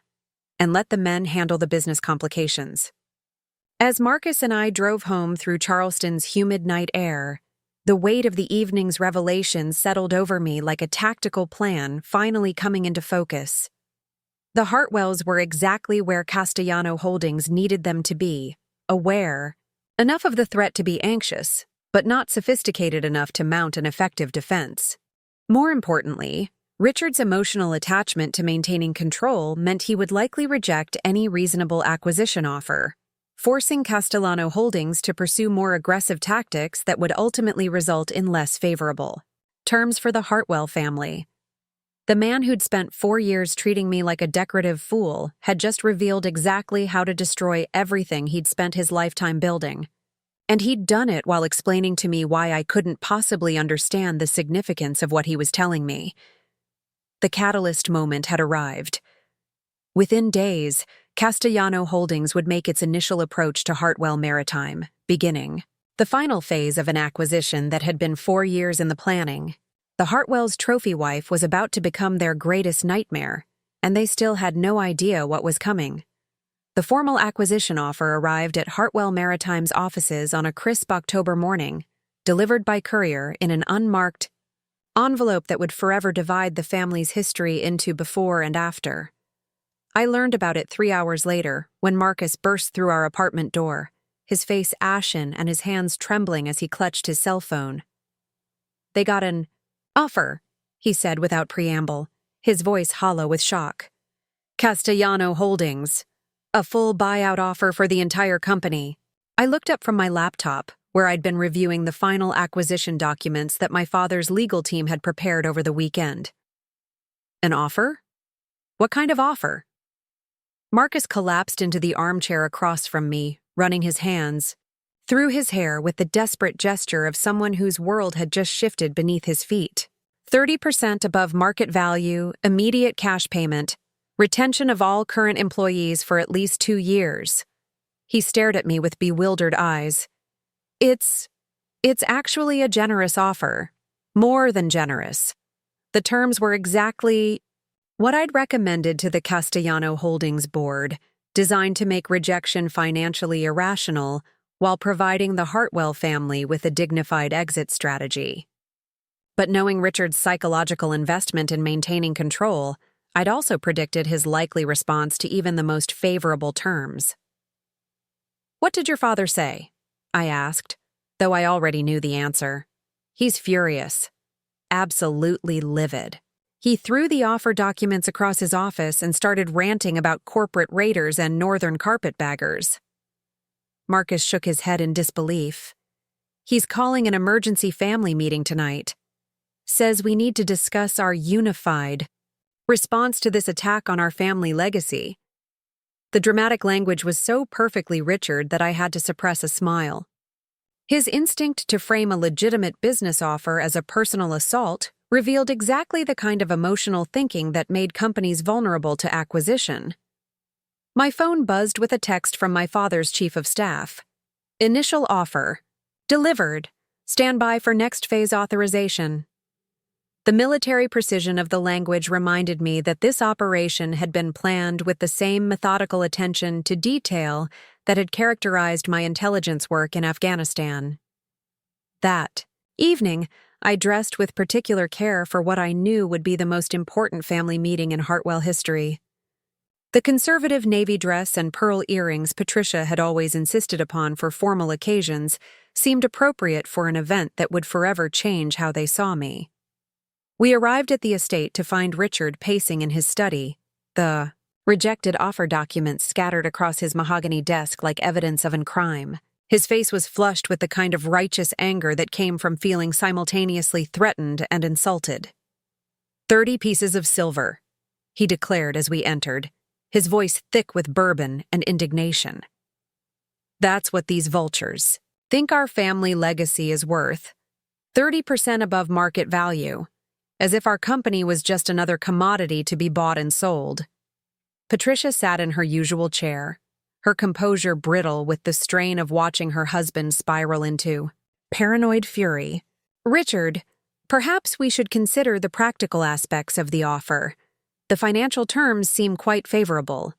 and let the men handle the business complications. As Marcus and I drove home through Charleston's humid night air, the weight of the evening's revelation settled over me like a tactical plan finally coming into focus. The Hartwells were exactly where Castellano Holdings needed them to be, aware, enough of the threat to be anxious, but not sophisticated enough to mount an effective defense. More importantly, Richard's emotional attachment to maintaining control meant he would likely reject any reasonable acquisition offer, forcing Castellano Holdings to pursue more aggressive tactics that would ultimately result in less favorable terms for the Hartwell family. The man who'd spent 4 years treating me like a decorative fool had just revealed exactly how to destroy everything he'd spent his lifetime building. And he'd done it while explaining to me why I couldn't possibly understand the significance of what he was telling me. The catalyst moment had arrived. Within days, Castellano Holdings would make its initial approach to Hartwell Maritime, beginning the final phase of an acquisition that had been 4 years in the planning. The Hartwells' trophy wife was about to become their greatest nightmare, and they still had no idea what was coming. The formal acquisition offer arrived at Hartwell Maritime's offices on a crisp October morning, delivered by courier in an unmarked envelope that would forever divide the family's history into before and after. I learned about it 3 hours later, when Marcus burst through our apartment door, his face ashen and his hands trembling as he clutched his cell phone. "They got an offer," he said without preamble, his voice hollow with shock. "Castellano Holdings. A full buyout offer for the entire company." I looked up from my laptop, where I'd been reviewing the final acquisition documents that my father's legal team had prepared over the weekend. "An offer? What kind of offer?" Marcus collapsed into the armchair across from me, running his hands through his hair with the desperate gesture of someone whose world had just shifted beneath his feet. 30% above market value, immediate cash payment, retention of all current employees for at least 2 years. He stared at me with bewildered eyes. It's actually a generous offer. More than generous. The terms were exactly what I'd recommended to the Castellano Holdings board, designed to make rejection financially irrational while providing the Hartwell family with a dignified exit strategy. But knowing Richard's psychological investment in maintaining control, I'd also predicted his likely response to even the most favorable terms. "What did your father say?" I asked, though I already knew the answer. "He's furious. Absolutely livid. He threw the offer documents across his office and started ranting about corporate raiders and northern carpetbaggers." Marcus shook his head in disbelief. He's calling an emergency family meeting tonight. Says we need to discuss our unified response to this attack on our family legacy. The dramatic language was so perfectly Richard that I had to suppress a smile. His instinct to frame a legitimate business offer as a personal assault revealed exactly the kind of emotional thinking that made companies vulnerable to acquisition. My phone buzzed with a text from my father's chief of staff. Initial offer. Delivered. Stand by for next phase authorization. The military precision of the language reminded me that this operation had been planned with the same methodical attention to detail that had characterized my intelligence work in Afghanistan. That evening, I dressed with particular care for what I knew would be the most important family meeting in Hartwell history. The conservative navy dress and pearl earrings Patricia had always insisted upon for formal occasions seemed appropriate for an event that would forever change how they saw me. We arrived at the estate to find Richard pacing in his study, the rejected offer documents scattered across his mahogany desk like evidence of a crime. His face was flushed with the kind of righteous anger that came from feeling simultaneously threatened and insulted. 30 pieces of silver, he declared as we entered, his voice thick with bourbon and indignation. That's what these vultures think our family legacy is worth. 30% above market value, as if our company was just another commodity to be bought and sold. Patricia sat in her usual chair, her composure brittle with the strain of watching her husband spiral into paranoid fury. Richard, perhaps we should consider the practical aspects of the offer. The financial terms seem quite favorable.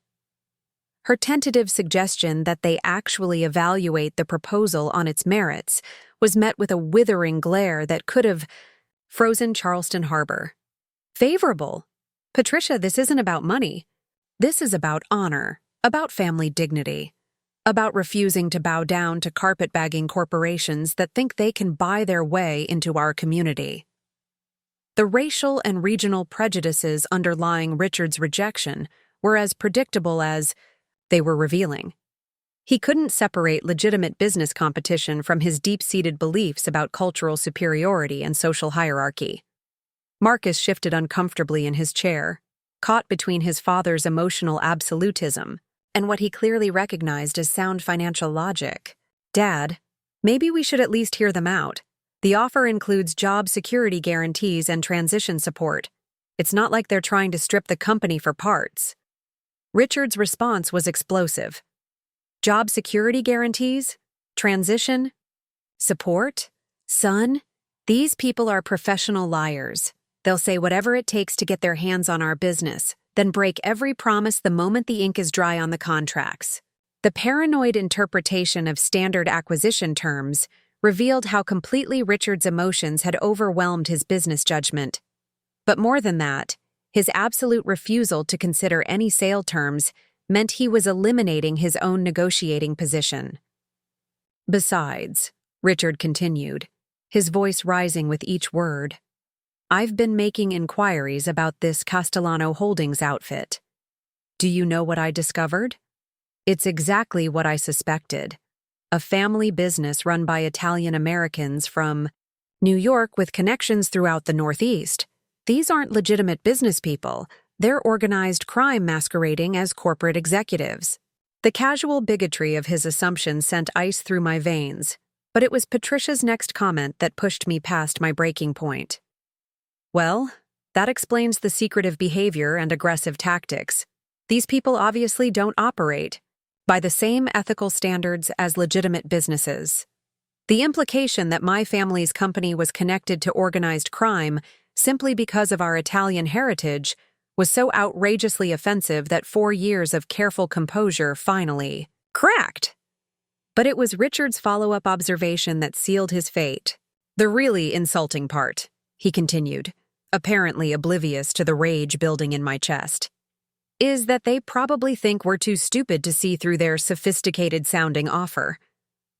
Her tentative suggestion that they actually evaluate the proposal on its merits was met with a withering glare that could have frozen Charleston harbor. Favorable? Patricia, this isn't about money. This is about honor, about family dignity, about refusing to bow down to carpetbagging corporations that think they can buy their way into our community. The racial and regional prejudices underlying Richard's rejection were as predictable as they were revealing. He couldn't separate legitimate business competition from his deep-seated beliefs about cultural superiority and social hierarchy. Marcus shifted uncomfortably in his chair, caught between his father's emotional absolutism and what he clearly recognized as sound financial logic. Dad, maybe we should at least hear them out. The offer includes job security guarantees and transition support. It's not like they're trying to strip the company for parts. Richard's response was explosive. Job security guarantees? Transition? Support? Son, these people are professional liars. They'll say whatever it takes to get their hands on our business, then break every promise the moment the ink is dry on the contracts. The paranoid interpretation of standard acquisition terms revealed how completely Richard's emotions had overwhelmed his business judgment. But more than that, his absolute refusal to consider any sale terms meant he was eliminating his own negotiating position. Besides, Richard continued, his voice rising with each word, I've been making inquiries about this Castellano Holdings outfit. Do you know what I discovered? It's exactly what I suspected. A family business run by Italian Americans from New York with connections throughout the Northeast. These aren't legitimate business people. They're organized crime masquerading as corporate executives. The casual bigotry of his assumption sent ice through my veins, but it was Patricia's next comment that pushed me past my breaking point. Well, that explains the secretive behavior and aggressive tactics. These people obviously don't operate by the same ethical standards as legitimate businesses. The implication that my family's company was connected to organized crime simply because of our Italian heritage was so outrageously offensive that 4 years of careful composure finally cracked. But it was Richard's follow-up observation that sealed his fate. The really insulting part, he continued, apparently oblivious to the rage building in my chest, is that they probably think we're too stupid to see through their sophisticated-sounding offer.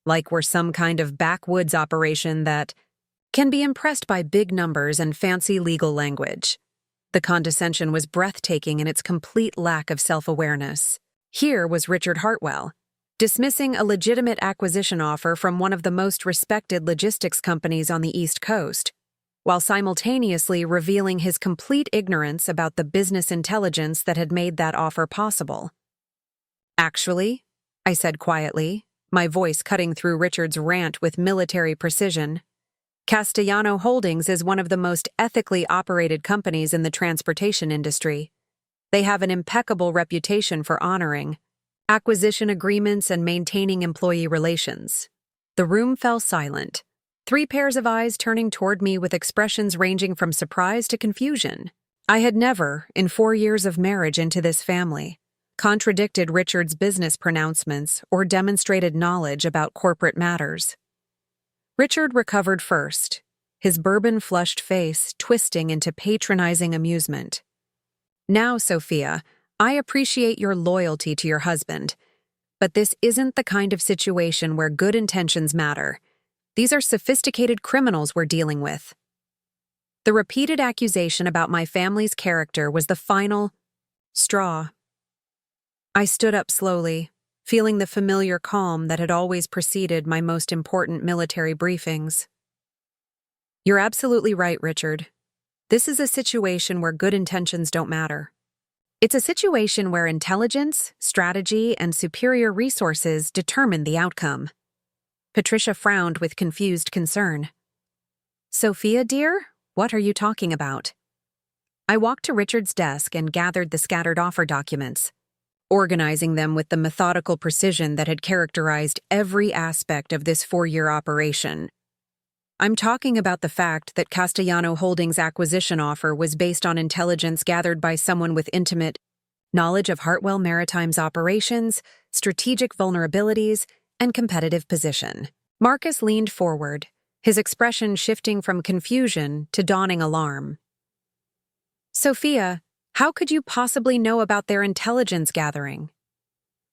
Like we're some kind of backwoods operation that can be impressed by big numbers and fancy legal language. The condescension was breathtaking in its complete lack of self-awareness. Here was Richard Hartwell, dismissing a legitimate acquisition offer from one of the most respected logistics companies on the East Coast, while simultaneously revealing his complete ignorance about the business intelligence that had made that offer possible. "Actually," I said quietly, my voice cutting through Richard's rant with military precision, "Castellano Holdings is one of the most ethically operated companies in the transportation industry. They have an impeccable reputation for honoring acquisition agreements and maintaining employee relations." The room fell silent, 3 pairs of eyes turning toward me with expressions ranging from surprise to confusion. I had never, in 4 years of marriage into this family, contradicted Richard's business pronouncements or demonstrated knowledge about corporate matters. Richard recovered first, his bourbon-flushed face twisting into patronizing amusement. "Now, Sophia, I appreciate your loyalty to your husband, but this isn't the kind of situation where good intentions matter. These are sophisticated criminals we're dealing with." The repeated accusation about my family's character was the final straw. I stood up slowly, feeling the familiar calm that had always preceded my most important military briefings. "You're absolutely right, Richard. This is a situation where good intentions don't matter. It's a situation where intelligence, strategy, and superior resources determine the outcome." Patricia frowned with confused concern. "Sophia, dear, what are you talking about?" I walked to Richard's desk and gathered the scattered offer documents, organizing them with the methodical precision that had characterized every aspect of this 4-year operation. "I'm talking about the fact that Castellano Holdings' acquisition offer was based on intelligence gathered by someone with intimate knowledge of Hartwell Maritime's operations, strategic vulnerabilities, and competitive position." Marcus leaned forward, his expression shifting from confusion to dawning alarm. "Sophia, how could you possibly know about their intelligence gathering?"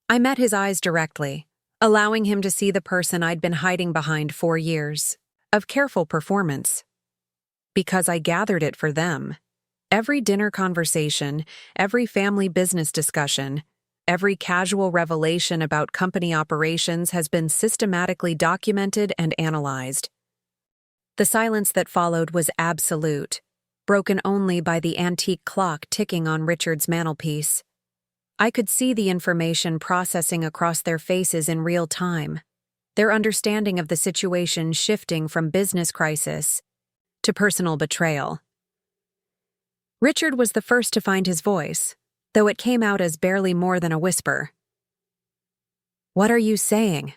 I met his eyes directly, allowing him to see the person I'd been hiding behind 4 years of careful performance. "Because I gathered it for them. Every dinner conversation, every family business discussion, every casual revelation about company operations has been systematically documented and analyzed." The silence that followed was absolute, broken only by the antique clock ticking on Richard's mantelpiece. I could see the information processing across their faces in real time, their understanding of the situation shifting from business crisis to personal betrayal. Richard was the first to find his voice, though it came out as barely more than a whisper. "What are you saying?"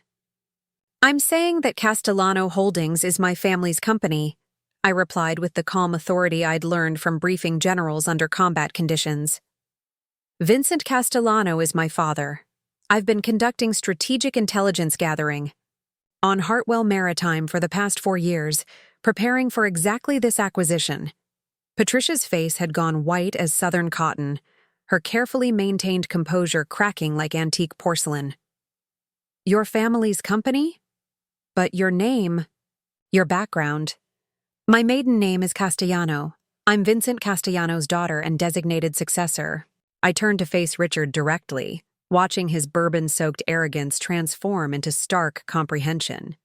"I'm saying that Castellano Holdings is my family's company," I replied with the calm authority I'd learned from briefing generals under combat conditions. "Vincent Castellano is my father. I've been conducting strategic intelligence gathering on Hartwell Maritime for the past 4 years, preparing for exactly this acquisition." Patricia's face had gone white as southern cotton, her carefully maintained composure cracking like antique porcelain. "Your family's company? But your name, your background." "My maiden name is Castellano. I'm Vincent Castellano's daughter and designated successor." I turned to face Richard directly, watching his bourbon-soaked arrogance transform into stark comprehension.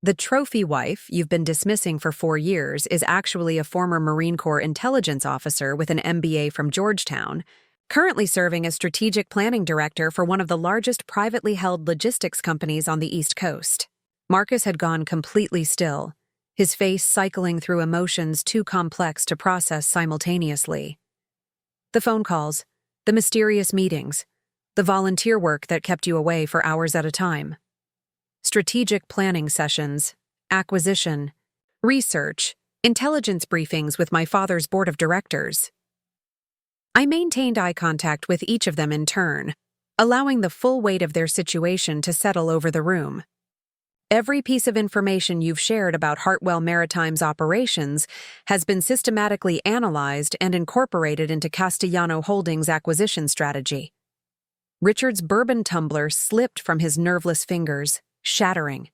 "The trophy wife you've been dismissing for 4 years is actually a former Marine Corps intelligence officer with an MBA from Georgetown, currently serving as strategic planning director for one of the largest privately held logistics companies on the East Coast." Marcus had gone completely still, his face cycling through emotions too complex to process simultaneously. The phone calls, the mysterious meetings, the volunteer work that kept you away for hours at a time. Strategic planning sessions, acquisition, research, intelligence briefings with my father's board of directors. I maintained eye contact with each of them in turn, allowing the full weight of their situation to settle over the room. "Every piece of information you've shared about Hartwell Maritime's operations has been systematically analyzed and incorporated into Castellano Holdings' acquisition strategy." Richard's bourbon tumbler slipped from his nerveless fingers, shattering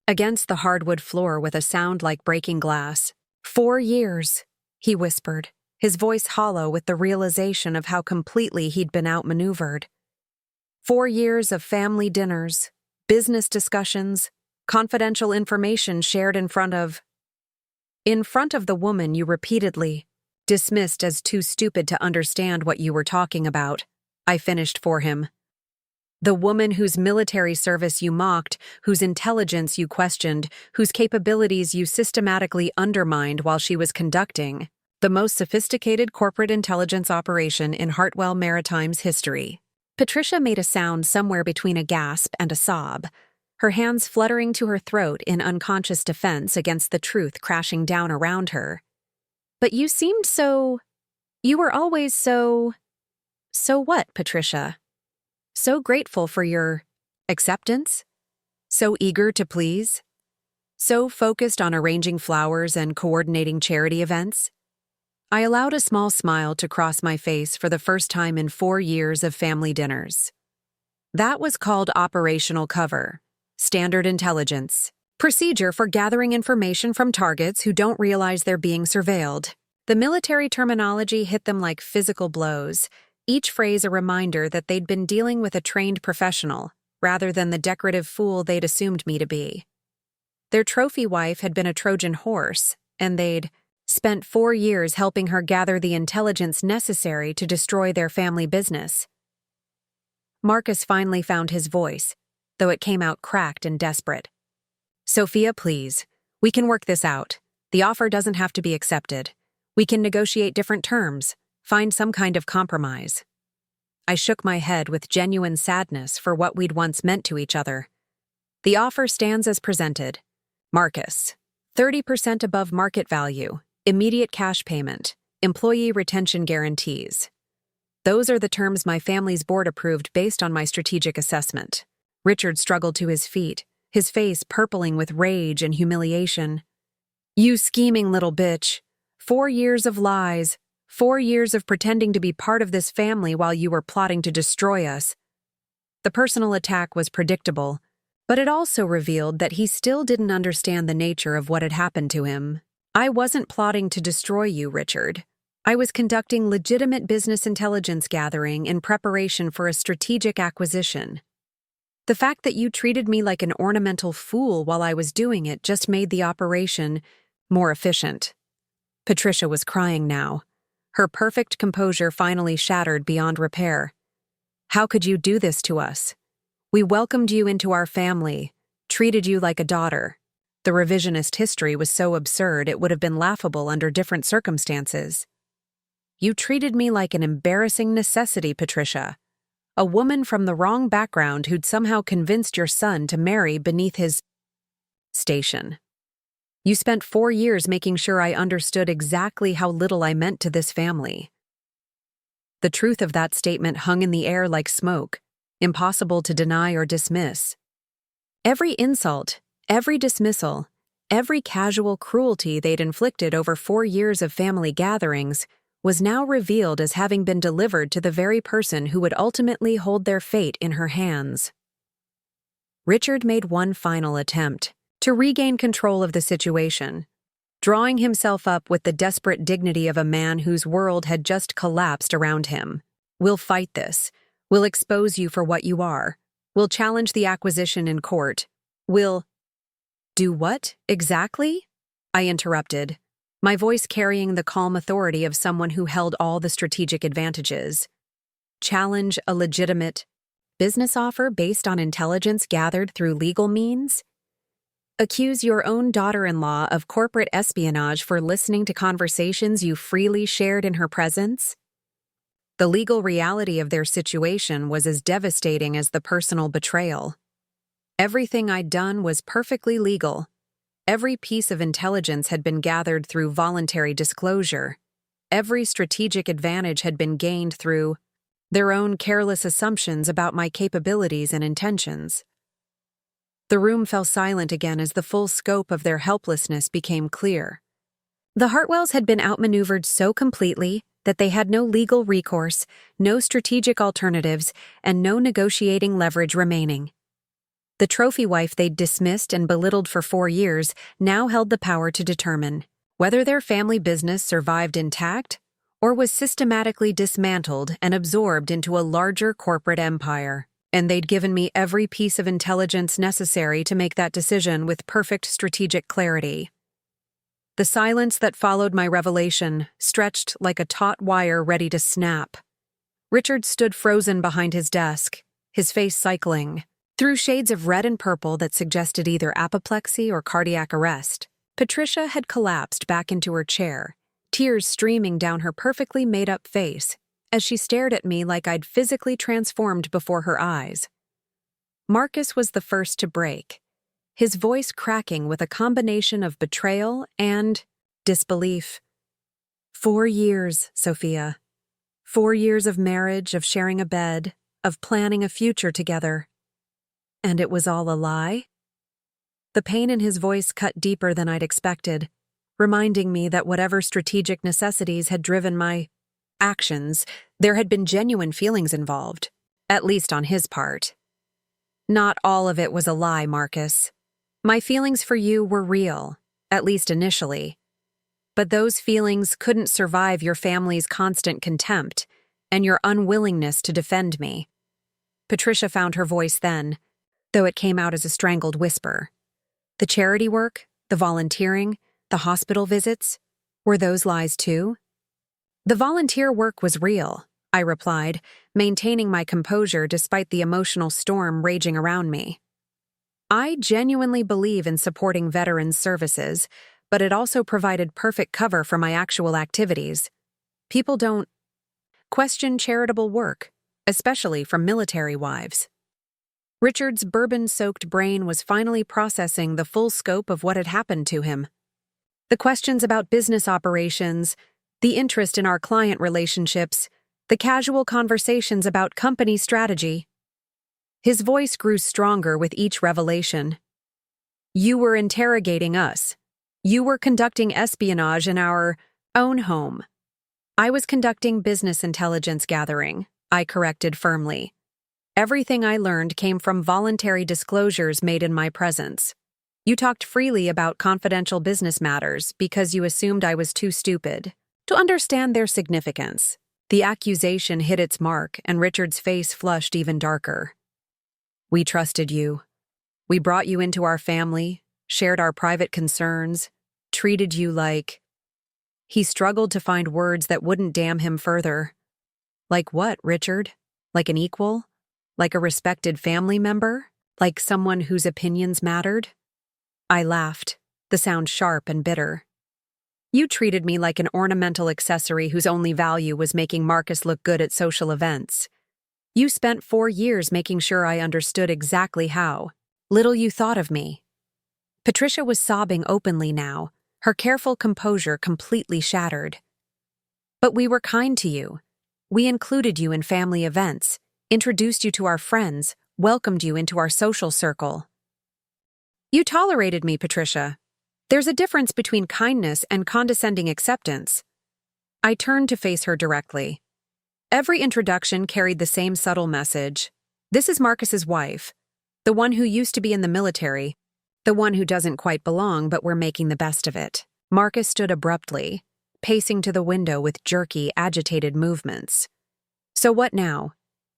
against the hardwood floor with a sound like breaking glass. 4 years, he whispered, his voice hollow with the realization of how completely he'd been outmaneuvered. 4 years of family dinners, business discussions, confidential information shared in front of the woman you repeatedly dismissed as too stupid to understand what you were talking about. I finished for him. The woman whose military service you mocked, whose intelligence you questioned, whose capabilities you systematically undermined while she was conducting the most sophisticated corporate intelligence operation in Hartwell Maritime's history. Patricia made a sound somewhere between a gasp and a sob, her hands fluttering to her throat in unconscious defense against the truth crashing down around her. But you seemed so... You were always so... So what, Patricia? So grateful for your acceptance? So eager to please? So focused on arranging flowers and coordinating charity events? I allowed a small smile to cross my face for the first time in 4 years of family dinners. That was called operational cover, standard intelligence, procedure for gathering information from targets who don't realize they're being surveilled. The military terminology hit them like physical blows, each phrase a reminder that they'd been dealing with a trained professional, rather than the decorative fool they'd assumed me to be. Their trophy wife had been a Trojan horse, and they'd spent 4 years helping her gather the intelligence necessary to destroy their family business. Marcus finally found his voice, though it came out cracked and desperate. Sophia, please. We can work this out. The offer doesn't have to be accepted. We can negotiate different terms, find some kind of compromise. I shook my head with genuine sadness for what we'd once meant to each other. The offer stands as presented. Marcus, 30% above market value, immediate cash payment, employee retention guarantees. Those are the terms my family's board approved based on my strategic assessment. Richard struggled to his feet, his face purpling with rage and humiliation. You scheming little bitch. 4 years of lies, 4 years of pretending to be part of this family while you were plotting to destroy us. The personal attack was predictable, but it also revealed that he still didn't understand the nature of what had happened to him. I wasn't plotting to destroy you, Richard. I was conducting legitimate business intelligence gathering in preparation for a strategic acquisition. The fact that you treated me like an ornamental fool while I was doing it just made the operation more efficient. Patricia was crying now, her perfect composure finally shattered beyond repair. How could you do this to us? We welcomed you into our family, treated you like a daughter. The revisionist history was so absurd it would have been laughable under different circumstances. You treated me like an embarrassing necessity, Patricia. A woman from the wrong background who'd somehow convinced your son to marry beneath his station. You spent 4 years making sure I understood exactly how little I meant to this family. The truth of that statement hung in the air like smoke, impossible to deny or dismiss. Every insult, every dismissal, every casual cruelty they'd inflicted over 4 years of family gatherings was now revealed as having been delivered to the very person who would ultimately hold their fate in her hands. Richard made one final attempt to regain control of the situation, drawing himself up with the desperate dignity of a man whose world had just collapsed around him. We'll fight this. We'll expose you for what you are. We'll challenge the acquisition in court. We'll... Do what, exactly? I interrupted, my voice carrying the calm authority of someone who held all the strategic advantages. Challenge a legitimate business offer based on intelligence gathered through legal means? Accuse your own daughter-in-law of corporate espionage for listening to conversations you freely shared in her presence? The legal reality of their situation was as devastating as the personal betrayal. Everything I'd done was perfectly legal. Every piece of intelligence had been gathered through voluntary disclosure. Every strategic advantage had been gained through their own careless assumptions about my capabilities and intentions. The room fell silent again as the full scope of their helplessness became clear. The Hartwells had been outmaneuvered so completely that they had no legal recourse, no strategic alternatives, and no negotiating leverage remaining. The trophy wife they'd dismissed and belittled for 4 years now held the power to determine whether their family business survived intact or was systematically dismantled and absorbed into a larger corporate empire. and they'd given me every piece of intelligence necessary to make that decision with perfect strategic clarity. The silence that followed my revelation stretched like a taut wire ready to snap. Richard stood frozen behind his desk, his face cycling through shades of red and purple that suggested either apoplexy or cardiac arrest. Patricia had collapsed back into her chair, tears streaming down her perfectly made-up face as she stared at me like I'd physically transformed before her eyes. Marcus was the first to break, his voice cracking with a combination of betrayal and disbelief. 4 years, Sophia. 4 years of marriage, of sharing a bed, of planning a future together. And it was all a lie? The pain in his voice cut deeper than I'd expected, reminding me that whatever strategic necessities had driven my actions, there had been genuine feelings involved, at least on his part. Not all of it was a lie, Marcus. My feelings for you were real, at least initially. But those feelings couldn't survive your family's constant contempt and your unwillingness to defend me. Patricia found her voice then, though it came out as a strangled whisper. The charity work, the volunteering, the hospital visits, were those lies too? The volunteer work was real, I replied, maintaining my composure despite the emotional storm raging around me. I genuinely believe in supporting veterans' services, but it also provided perfect cover for my actual activities. People don't question charitable work, especially from military wives. Richard's bourbon-soaked brain was finally processing the full scope of what had happened to him. The questions about business operations, the interest in our client relationships, the casual conversations about company strategy. His voice grew stronger with each revelation. You were interrogating us. You were conducting espionage in our own home. I was conducting business intelligence gathering, I corrected firmly. Everything I learned came from voluntary disclosures made in my presence. You talked freely about confidential business matters because you assumed I was too stupid to understand their significance. The accusation hit its mark, and Richard's face flushed even darker. We trusted you. We brought you into our family, shared our private concerns, treated you like... He struggled to find words that wouldn't damn him further. Like what, Richard? Like an equal? Like a respected family member? Like someone whose opinions mattered? I laughed, the sound sharp and bitter. You treated me like an ornamental accessory whose only value was making Marcus look good at social events. You spent 4 years making sure I understood exactly how. Little you thought of me. Patricia was sobbing openly now, her careful composure completely shattered. But we were kind to you. We included you in family events, introduced you to our friends, welcomed you into our social circle. You tolerated me, Patricia. There's a difference between kindness and condescending acceptance. I turned to face her directly. Every introduction carried the same subtle message. This is Marcus's wife, the one who used to be in the military, the one who doesn't quite belong, but we're making the best of it. Marcus stood abruptly, pacing to the window with jerky, agitated movements. So what now?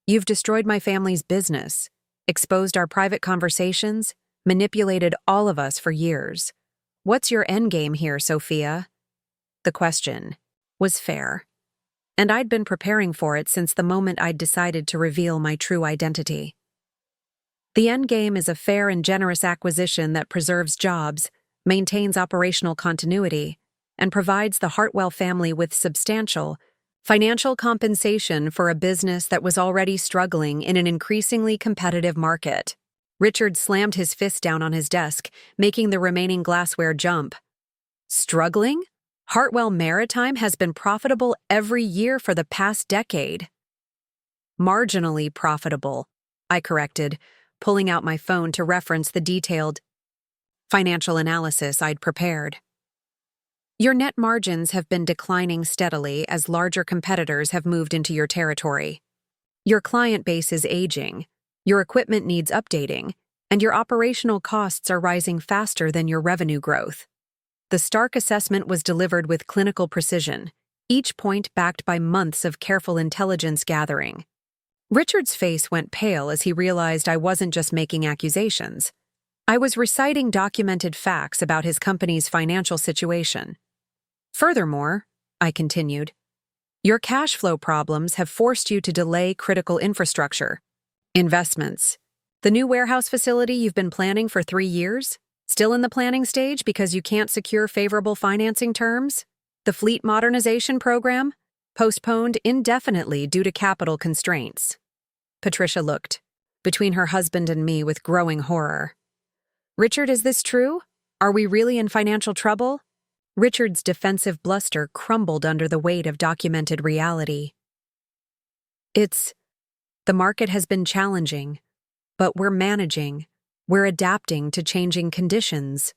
You've destroyed my family's business, exposed our private conversations, manipulated all of us for years. What's your endgame here, Sophia? The question was fair, and I'd been preparing for it since the moment I'd decided to reveal my true identity. The endgame is a fair and generous acquisition that preserves jobs, maintains operational continuity, and provides the Hartwell family with substantial financial compensation for a business that was already struggling in an increasingly competitive market. Richard slammed his fist down on his desk, making the remaining glassware jump. Struggling? Hartwell Maritime has been profitable every year for the past decade. Marginally profitable, I corrected, pulling out my phone to reference the detailed financial analysis I'd prepared. Your net margins have been declining steadily as larger competitors have moved into your territory. Your client base is aging, your equipment needs updating, and your operational costs are rising faster than your revenue growth. The stark assessment was delivered with clinical precision, each point backed by months of careful intelligence gathering. Richard's face went pale as he realized I wasn't just making accusations. I was reciting documented facts about his company's financial situation. Furthermore, I continued, your cash flow problems have forced you to delay critical infrastructure. Investments. The new warehouse facility you've been planning for 3 years? Still in the planning stage because you can't secure favorable financing terms? The fleet modernization program? Postponed indefinitely due to capital constraints. Patricia looked between her husband and me with growing horror. Richard, is this true? Are we really in financial trouble? Richard's defensive bluster crumbled under the weight of documented reality. The market has been challenging, but we're managing. We're adapting to changing conditions.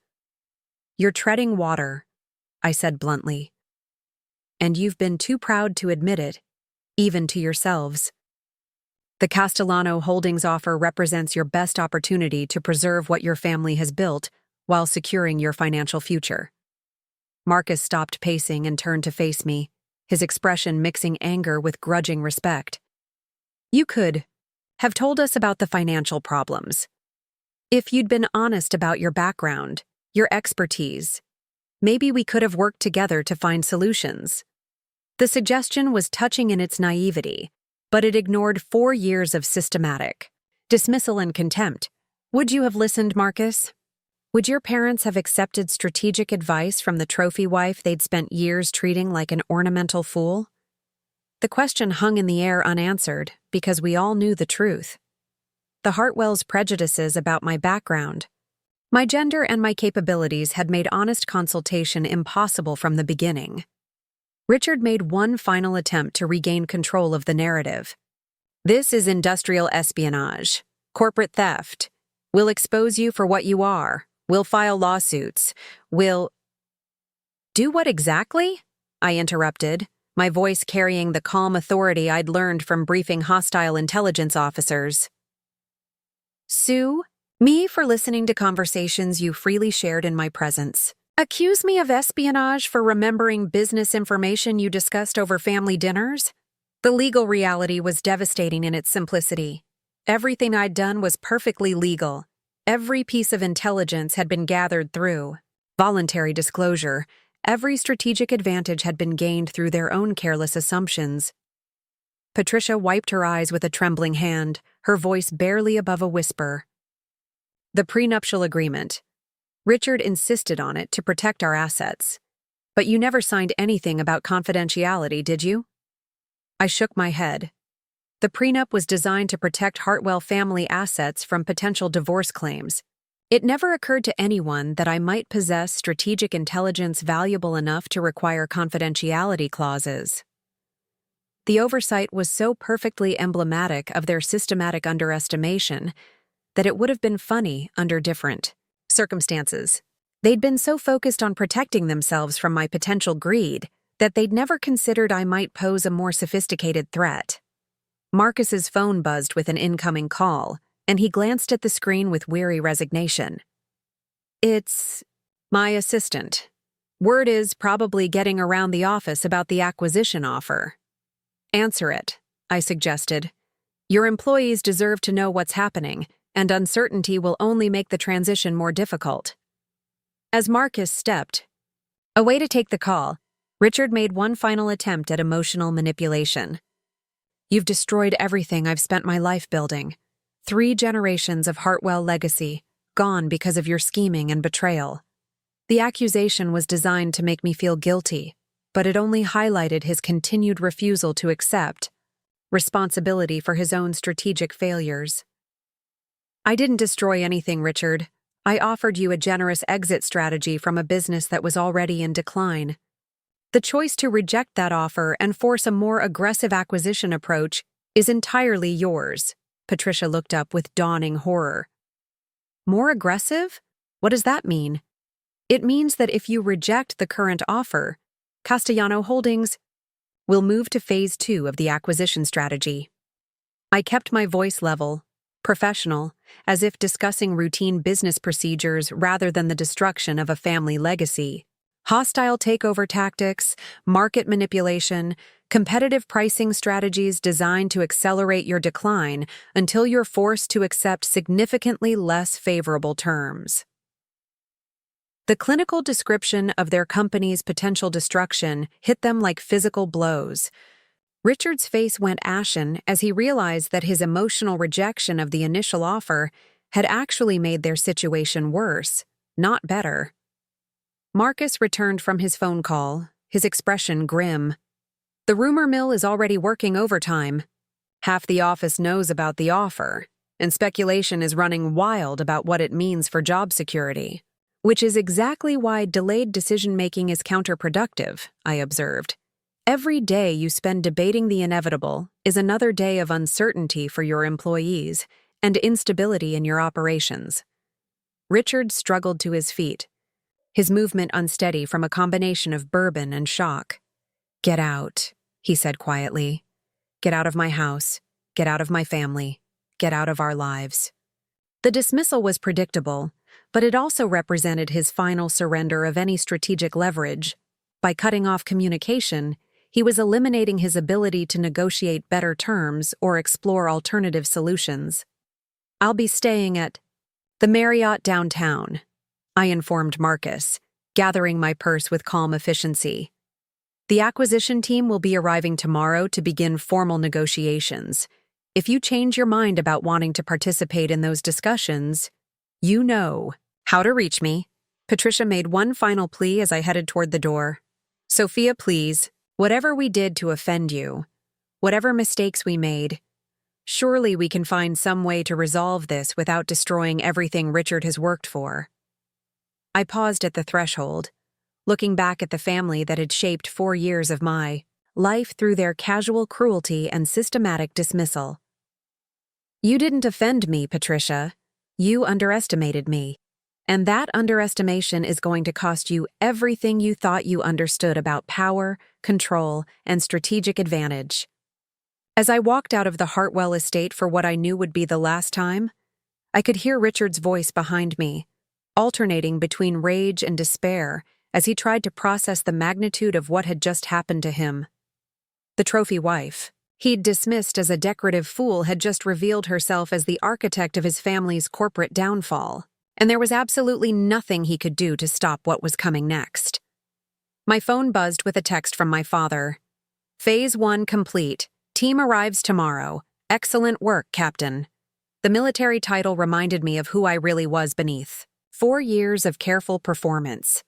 You're treading water, I said bluntly. And you've been too proud to admit it, even to yourselves. The Castellano Holdings offer represents your best opportunity to preserve what your family has built while securing your financial future. Marcus stopped pacing and turned to face me, his expression mixing anger with grudging respect. You could have told us about the financial problems. If you'd been honest about your background, your expertise, maybe we could have worked together to find solutions. The suggestion was touching in its naivety, but it ignored 4 years of systematic dismissal and contempt. Would you have listened, Marcus? Would your parents have accepted strategic advice from the trophy wife they'd spent years treating like an ornamental fool? The question hung in the air unanswered because we all knew the truth. The Hartwells' prejudices about my background, my gender, and my capabilities had made honest consultation impossible from the beginning. Richard made one final attempt to regain control of the narrative. This is industrial espionage, corporate theft. We'll expose you for what you are. We'll file lawsuits. We'll— Do what exactly? I interrupted, my voice carrying the calm authority I'd learned from briefing hostile intelligence officers. Sue me for listening to conversations you freely shared in my presence. Accuse me of espionage for remembering business information you discussed over family dinners? The legal reality was devastating in its simplicity. Everything I'd done was perfectly legal. Every piece of intelligence had been gathered through voluntary disclosure. Every strategic advantage had been gained through their own careless assumptions. Patricia wiped her eyes with a trembling hand, her voice barely above a whisper. The prenuptial agreement. Richard insisted on it to protect our assets. But you never signed anything about confidentiality, did you? I shook my head. The prenup was designed to protect Hartwell family assets from potential divorce claims. It never occurred to anyone that I might possess strategic intelligence valuable enough to require confidentiality clauses. The oversight was so perfectly emblematic of their systematic underestimation that it would have been funny under different circumstances. They'd been so focused on protecting themselves from my potential greed that they'd never considered I might pose a more sophisticated threat. Marcus's phone buzzed with an incoming call, and he glanced at the screen with weary resignation. It's my assistant. Word is probably getting around the office about the acquisition offer. Answer it, I suggested. Your employees deserve to know what's happening, and uncertainty will only make the transition more difficult. As Marcus stepped away to take the call, Richard made one final attempt at emotional manipulation. You've destroyed everything I've spent my life building. 3 generations of Hartwell legacy, gone because of your scheming and betrayal. The accusation was designed to make me feel guilty, but it only highlighted his continued refusal to accept responsibility for his own strategic failures. I didn't destroy anything, Richard. I offered you a generous exit strategy from a business that was already in decline. The choice to reject that offer and force a more aggressive acquisition approach is entirely yours. Patricia looked up with dawning horror. More aggressive? What does that mean? It means that if you reject the current offer, Castellano Holdings will move to phase 2 of the acquisition strategy. I kept my voice level, professional, as if discussing routine business procedures rather than the destruction of a family legacy. Hostile takeover tactics, market manipulation, competitive pricing strategies designed to accelerate your decline until you're forced to accept significantly less favorable terms. The clinical description of their company's potential destruction hit them like physical blows. Richard's face went ashen as he realized that his emotional rejection of the initial offer had actually made their situation worse, not better. Marcus returned from his phone call, his expression grim. The rumor mill is already working overtime. Half the office knows about the offer, and speculation is running wild about what it means for job security, which is exactly why delayed decision-making is counterproductive, I observed. Every day you spend debating the inevitable is another day of uncertainty for your employees and instability in your operations. Richard struggled to his feet, his movement unsteady from a combination of bourbon and shock. "Get out," he said quietly. "Get out of my house. Get out of my family. Get out of our lives." The dismissal was predictable, but it also represented his final surrender of any strategic leverage. By cutting off communication, he was eliminating his ability to negotiate better terms or explore alternative solutions. "I'll be staying at the Marriott downtown," I informed Marcus, gathering my purse with calm efficiency. "The acquisition team will be arriving tomorrow to begin formal negotiations. If you change your mind about wanting to participate in those discussions, you know how to reach me." Patricia made one final plea as I headed toward the door. "Sophia, please. Whatever we did to offend you, whatever mistakes we made, surely we can find some way to resolve this without destroying everything Richard has worked for." I paused at the threshold, looking back at the family that had shaped 4 years of my life through their casual cruelty and systematic dismissal. "You didn't offend me, Patricia. You underestimated me. And that underestimation is going to cost you everything you thought you understood about power, control, and strategic advantage." As I walked out of the Hartwell estate for what I knew would be the last time, I could hear Richard's voice behind me, alternating between rage and despair as he tried to process the magnitude of what had just happened to him. The trophy wife he'd dismissed as a decorative fool had just revealed herself as the architect of his family's corporate downfall, and there was absolutely nothing he could do to stop what was coming next. My phone buzzed with a text from my father. "Phase 1 complete. Team arrives tomorrow. Excellent work, Captain." The military title reminded me of who I really was beneath. 4 years of careful performance.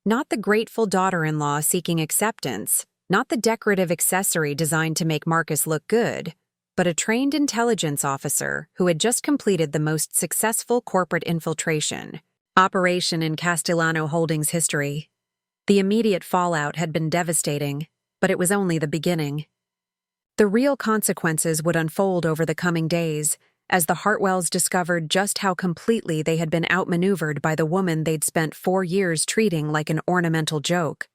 Not the grateful daughter-in-law seeking acceptance, not the decorative accessory designed to make Marcus look good, but a trained intelligence officer who had just completed the most successful corporate infiltration operation in Castellano Holdings history. The immediate fallout had been devastating, but it was only the beginning. The real consequences would unfold over the coming days, as the Hartwells discovered just how completely they had been outmaneuvered by the woman they'd spent 4 years treating like an ornamental joke.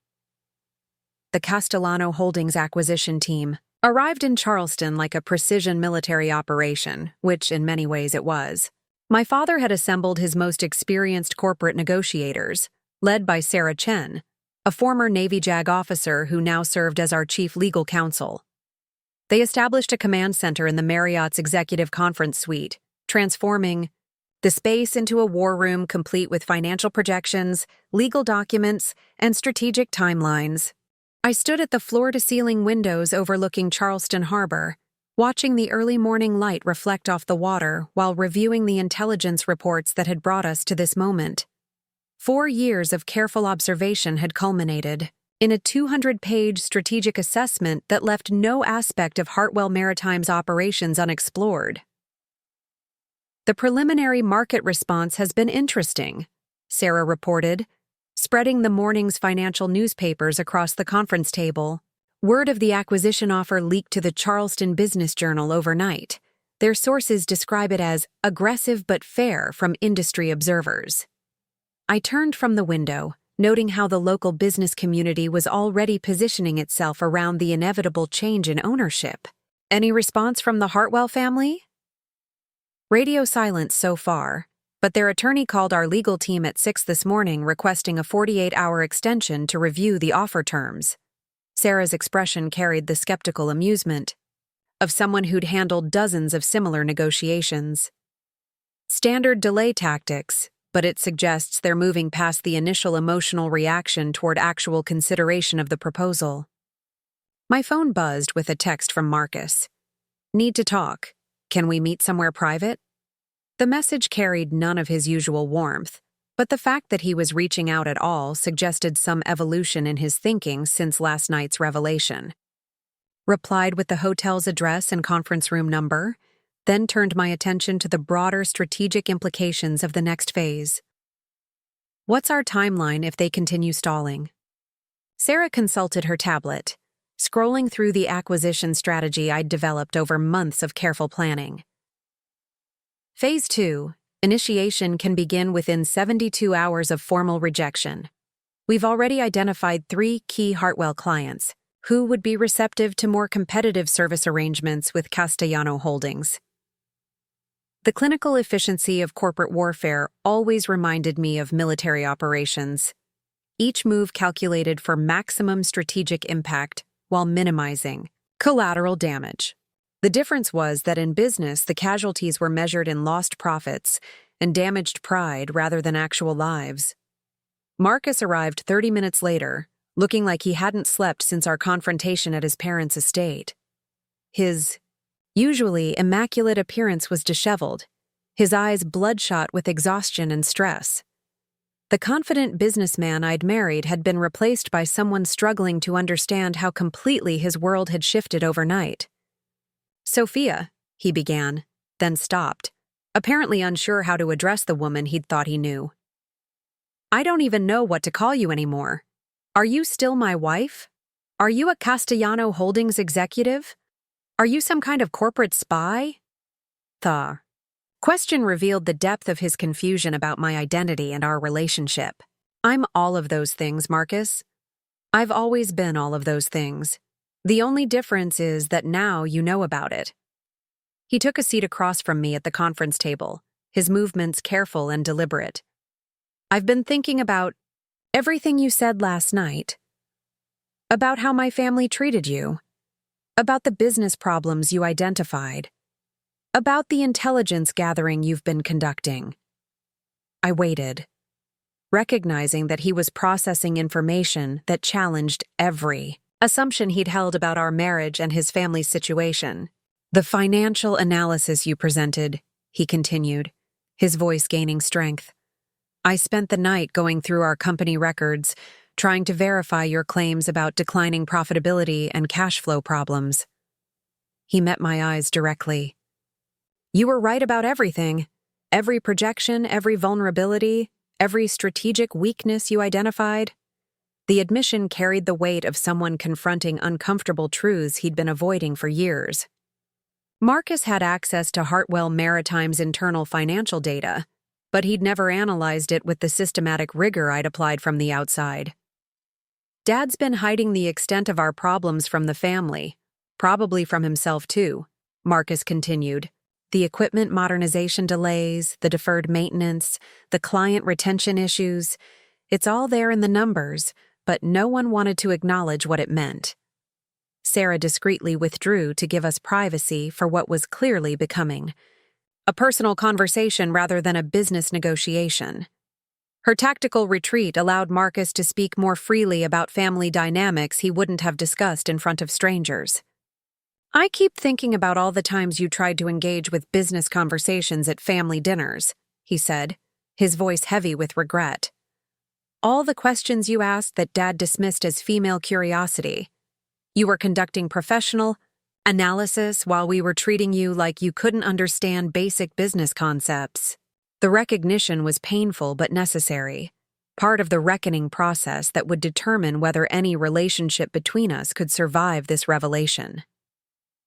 The Castellano Holdings acquisition team arrived in Charleston like a precision military operation, which in many ways it was. My father had assembled his most experienced corporate negotiators, led by Sarah Chen, a former Navy JAG officer who now served as our chief legal counsel. They established a command center in the Marriott's executive conference suite, transforming the space into a war room complete with financial projections, legal documents, and strategic timelines. I stood at the floor-to-ceiling windows overlooking Charleston Harbor, watching the early morning light reflect off the water while reviewing the intelligence reports that had brought us to this moment. 4 years of careful observation had culminated in a 200-page strategic assessment that left no aspect of Hartwell Maritime's operations unexplored. "The preliminary market response has been interesting," Sarah reported, spreading the morning's financial newspapers across the conference table. Word of the acquisition offer leaked to the Charleston Business Journal overnight. Their sources describe it as aggressive but fair from industry observers. I turned from the window, noting how the local business community was already positioning itself around the inevitable change in ownership. "Any response from the Hartwell family?" Radio silence so far, but their attorney called our legal team at 6 this morning requesting a 48-hour extension to review the offer terms. Sarah's expression carried the skeptical amusement of someone who'd handled dozens of similar negotiations. Standard delay tactics, but it suggests they're moving past the initial emotional reaction toward actual consideration of the proposal. My phone buzzed with a text from Marcus. "Need to talk. Can we meet somewhere private?" The message carried none of his usual warmth, but the fact that he was reaching out at all suggested some evolution in his thinking since last night's revelation. Replied with the hotel's address and conference room number, then turned my attention to the broader strategic implications of the next phase. What's our timeline if they continue stalling? Sarah consulted her tablet, scrolling through the acquisition strategy I'd developed over months of careful planning. Phase 2, initiation can begin within 72 hours of formal rejection. We've already identified 3 key Hartwell clients who would be receptive to more competitive service arrangements with Castellano Holdings. The clinical efficiency of corporate warfare always reminded me of military operations, each move calculated for maximum strategic impact while minimizing collateral damage. The difference was that in business, the casualties were measured in lost profits and damaged pride rather than actual lives. Marcus arrived 30 minutes later, looking like he hadn't slept since our confrontation at his parents' estate. His usually immaculate appearance was disheveled, his eyes bloodshot with exhaustion and stress. The confident businessman I'd married had been replaced by someone struggling to understand how completely his world had shifted overnight. "Sophia," he began, then stopped, apparently unsure how to address the woman he'd thought he knew. "I don't even know what to call you anymore. Are you still my wife? Are you a Castellano Holdings executive? Are you some kind of corporate spy?" The question revealed the depth of his confusion about my identity and our relationship. "I'm all of those things, Marcus. I've always been all of those things. The only difference is that now you know about it." He took a seat across from me at the conference table, his movements careful and deliberate. "I've been thinking about everything you said last night. About how my family treated you. About the business problems you identified. About the intelligence gathering you've been conducting." I waited, recognizing that he was processing information that challenged every assumption he'd held about our marriage and his family's situation. "The financial analysis you presented," he continued, his voice gaining strength. "I spent the night going through our company records, trying to verify your claims about declining profitability and cash flow problems." He met my eyes directly. "You were right about everything. Every projection, every vulnerability, every strategic weakness you identified." The admission carried the weight of someone confronting uncomfortable truths he'd been avoiding for years. Marcus had access to Hartwell Maritime's internal financial data, but he'd never analyzed it with the systematic rigor I'd applied from the outside. "Dad's been hiding the extent of our problems from the family, probably from himself too," Marcus continued. "The equipment modernization delays, the deferred maintenance, the client retention issues, it's all there in the numbers, but no one wanted to acknowledge what it meant." Sarah discreetly withdrew to give us privacy for what was clearly becoming a personal conversation rather than a business negotiation. Her tactical retreat allowed Marcus to speak more freely about family dynamics he wouldn't have discussed in front of strangers. "I keep thinking about all the times you tried to engage with business conversations at family dinners," he said, his voice heavy with regret. "All the questions you asked that Dad dismissed as female curiosity. You were conducting professional analysis while we were treating you like you couldn't understand basic business concepts." The recognition was painful but necessary, part of the reckoning process that would determine whether any relationship between us could survive this revelation.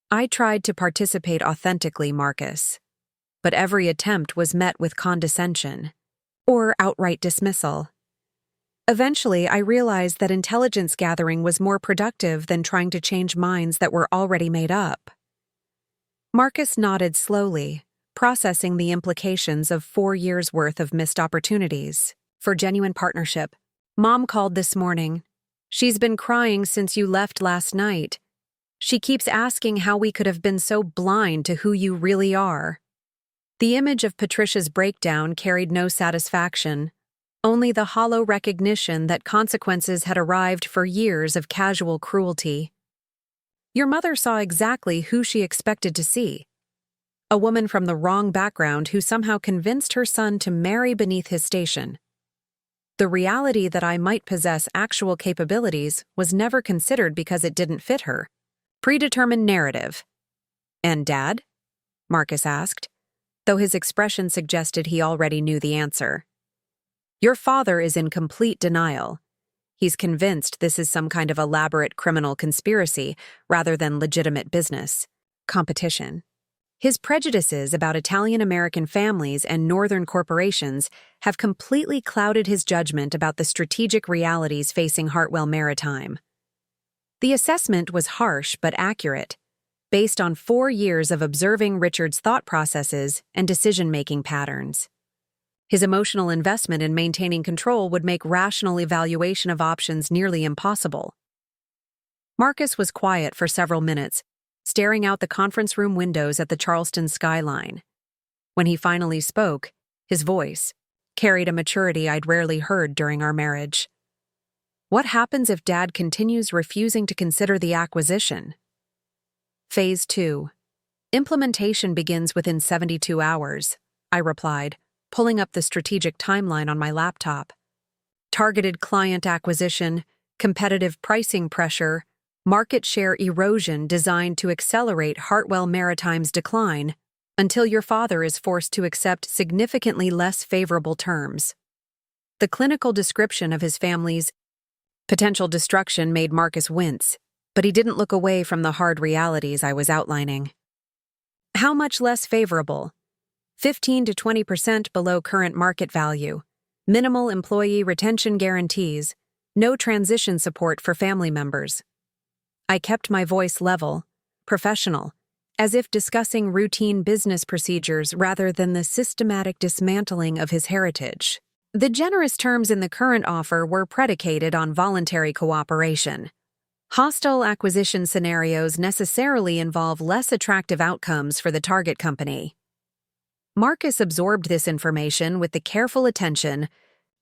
I tried to participate authentically, Marcus, but every attempt was met with condescension or outright dismissal. Eventually, I realized that intelligence gathering was more productive than trying to change minds that were already made up. Marcus nodded slowly, processing the implications of 4 years' worth of missed opportunities for genuine partnership. Mom called this morning. She's been crying since you left last night. She keeps asking how we could have been so blind to who you really are. The image of Patricia's breakdown carried no satisfaction, only the hollow recognition that consequences had arrived for years of casual cruelty. Your mother saw exactly who she expected to see. A woman from the wrong background who somehow convinced her son to marry beneath his station. The reality that I might possess actual capabilities was never considered because it didn't fit her. Predetermined narrative. And Dad? Marcus asked, though his expression suggested he already knew the answer. Your father is in complete denial. He's convinced this is some kind of elaborate criminal conspiracy rather than legitimate business competition. His prejudices about Italian-American families and northern corporations have completely clouded his judgment about the strategic realities facing Hartwell Maritime. The assessment was harsh but accurate, based on 4 years of observing Richard's thought processes and decision-making patterns. His emotional investment in maintaining control would make rational evaluation of options nearly impossible. Marcus was quiet for several minutes, staring out the conference room windows at the Charleston skyline. When he finally spoke, his voice carried a maturity I'd rarely heard during our marriage. What happens if Dad continues refusing to consider the acquisition? Phase 2. Implementation begins within 72 hours, I replied, pulling up the strategic timeline on my laptop. Targeted client acquisition, competitive pricing pressure, market share erosion designed to accelerate Hartwell Maritime's decline until your father is forced to accept significantly less favorable terms. The clinical description of his family's potential destruction made Marcus wince, but he didn't look away from the hard realities I was outlining. How much less favorable? 15 to 20% below current market value, minimal employee retention guarantees, no transition support for family members. I kept my voice level, professional, as if discussing routine business procedures rather than the systematic dismantling of his heritage. The generous terms in the current offer were predicated on voluntary cooperation. Hostile acquisition scenarios necessarily involve less attractive outcomes for the target company. Marcus absorbed this information with the careful attention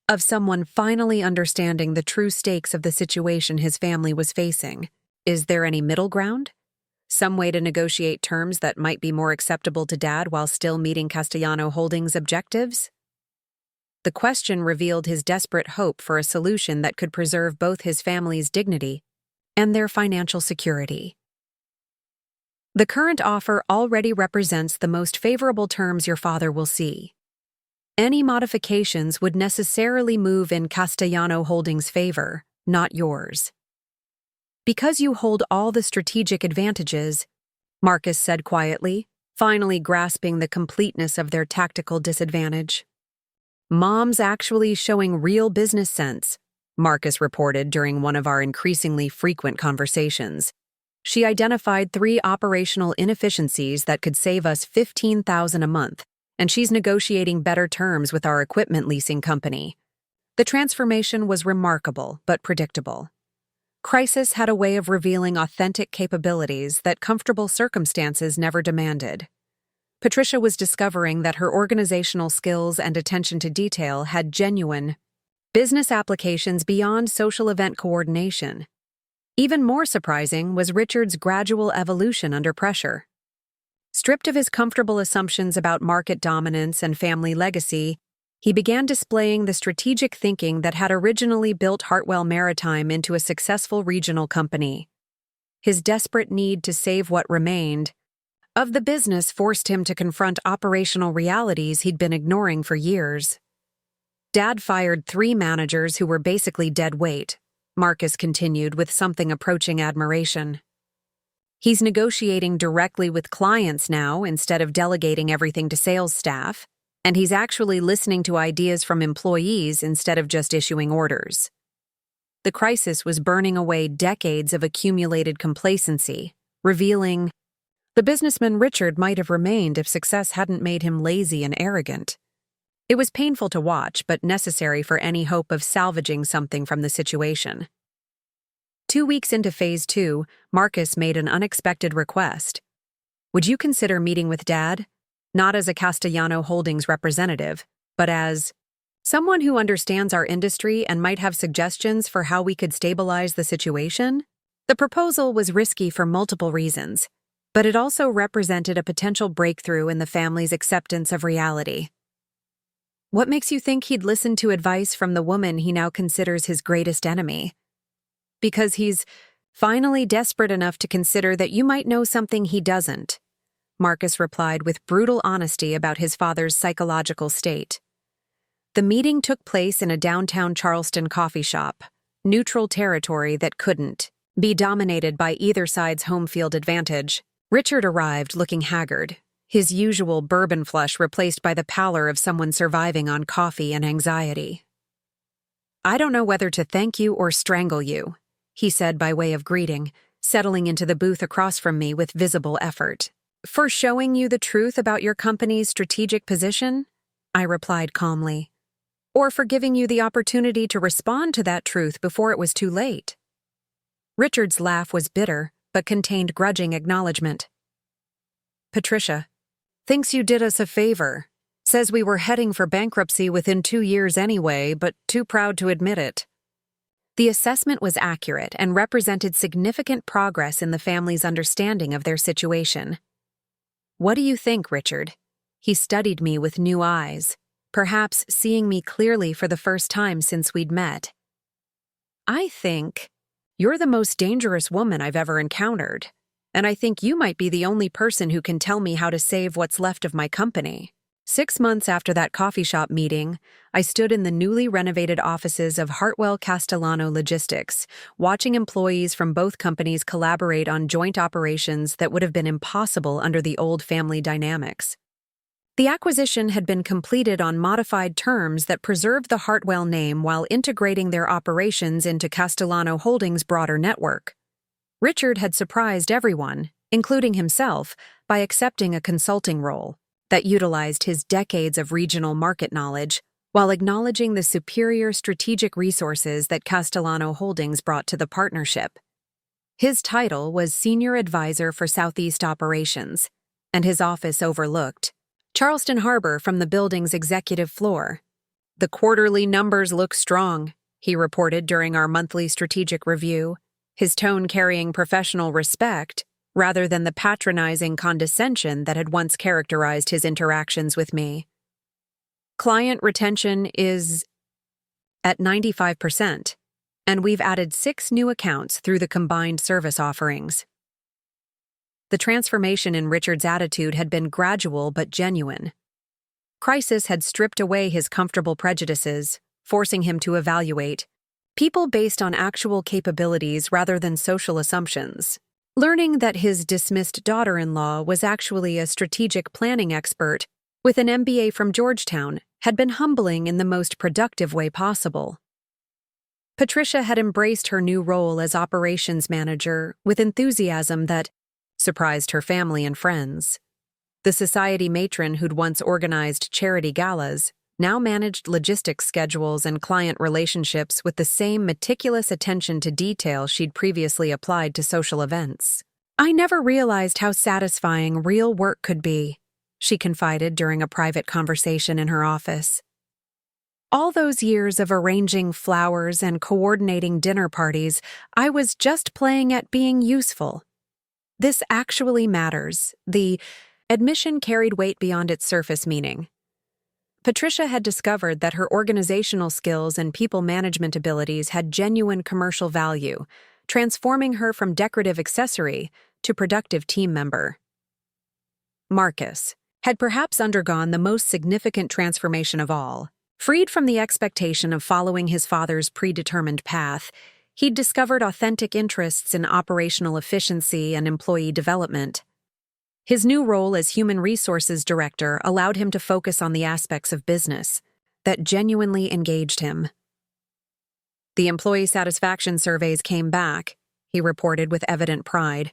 of someone finally understanding the true stakes of the situation his family was facing. Is there any middle ground? Some way to negotiate terms that might be more acceptable to Dad while still meeting Castellano Holdings' objectives? The question revealed his desperate hope for a solution that could preserve both his family's dignity and their financial security. The current offer already represents the most favorable terms your father will see. Any modifications would necessarily move in Castellano Holdings' favor, not yours. Because you hold all the strategic advantages, Marcus said quietly, finally grasping the completeness of their tactical disadvantage. Mom's actually showing real business sense, Marcus reported during one of our increasingly frequent conversations. She identified 3 operational inefficiencies that could save us $15,000 a month, and she's negotiating better terms with our equipment leasing company. The transformation was remarkable but predictable. Crisis had a way of revealing authentic capabilities that comfortable circumstances never demanded. Patricia was discovering that her organizational skills and attention to detail had genuine business applications beyond social event coordination. Even more surprising was Richard's gradual evolution under pressure. Stripped of his comfortable assumptions about market dominance and family legacy, he began displaying the strategic thinking that had originally built Hartwell Maritime into a successful regional company. His desperate need to save what remained of the business forced him to confront operational realities he'd been ignoring for years. Dad fired 3 managers who were basically dead weight, Marcus continued with something approaching admiration. He's negotiating directly with clients now instead of delegating everything to sales staff, and he's actually listening to ideas from employees instead of just issuing orders. The crisis was burning away decades of accumulated complacency, revealing The businessman Richard might have remained if success hadn't made him lazy and arrogant. It was painful to watch, but necessary for any hope of salvaging something from the situation. 2 weeks into Phase 2, Marcus made an unexpected request. Would you consider meeting with Dad? Not as a Castellano Holdings representative, but as someone who understands our industry and might have suggestions for how we could stabilize the situation? The proposal was risky for multiple reasons, but it also represented a potential breakthrough in the family's acceptance of reality. What makes you think he'd listen to advice from the woman he now considers his greatest enemy? Because he's finally desperate enough to consider that you might know something he doesn't, Marcus replied with brutal honesty about his father's psychological state. The meeting took place in a downtown Charleston coffee shop, neutral territory that couldn't be dominated by either side's home field advantage. Richard arrived looking haggard, his usual bourbon flush replaced by the pallor of someone surviving on coffee and anxiety. I don't know whether to thank you or strangle you, he said by way of greeting, settling into the booth across from me with visible effort. For showing you the truth about your company's strategic position? I replied calmly. Or for giving you the opportunity to respond to that truth before it was too late? Richard's laugh was bitter, but contained grudging acknowledgement. Patricia thinks you did us a favor. Says we were heading for bankruptcy within 2 years anyway, but too proud to admit it. The assessment was accurate and represented significant progress in the family's understanding of their situation. What do you think, Richard? He studied me with new eyes, perhaps seeing me clearly for the first time since we'd met. I think you're the most dangerous woman I've ever encountered, and I think you might be the only person who can tell me how to save what's left of my company. 6 months after that coffee shop meeting, I stood in the newly renovated offices of Hartwell Castellano Logistics, watching employees from both companies collaborate on joint operations that would have been impossible under the old family dynamics. The acquisition had been completed on modified terms that preserved the Hartwell name while integrating their operations into Castellano Holdings' broader network. Richard had surprised everyone, including himself, by accepting a consulting role that utilized his decades of regional market knowledge while acknowledging the superior strategic resources that Castellano Holdings brought to the partnership. His title was Senior Advisor for Southeast Operations, and his office overlooked Charleston Harbor from the building's executive floor. The quarterly numbers look strong, he reported during our monthly strategic review, his tone carrying professional respect rather than the patronizing condescension that had once characterized his interactions with me. Client retention is at 95%, and we've added 6 new accounts through the combined service offerings. The transformation in Richard's attitude had been gradual but genuine. Crisis had stripped away his comfortable prejudices, forcing him to evaluate people based on actual capabilities rather than social assumptions. Learning that his dismissed daughter-in-law was actually a strategic planning expert with an MBA from Georgetown had been humbling in the most productive way possible. Patricia had embraced her new role as operations manager with enthusiasm that surprised her family and friends. The society matron who'd once organized charity galas now managed logistics schedules and client relationships with the same meticulous attention to detail she'd previously applied to social events. I never realized how satisfying real work could be, she confided during a private conversation in her office. All those years of arranging flowers and coordinating dinner parties, I was just playing at being useful. This actually matters. The admission carried weight beyond its surface meaning. Patricia had discovered that her organizational skills and people management abilities had genuine commercial value, transforming her from decorative accessory to productive team member. Marcus had perhaps undergone the most significant transformation of all. Freed from the expectation of following his father's predetermined path, he'd discovered authentic interests in operational efficiency and employee development. His new role as Human Resources Director allowed him to focus on the aspects of business that genuinely engaged him. The employee satisfaction surveys came back, he reported with evident pride.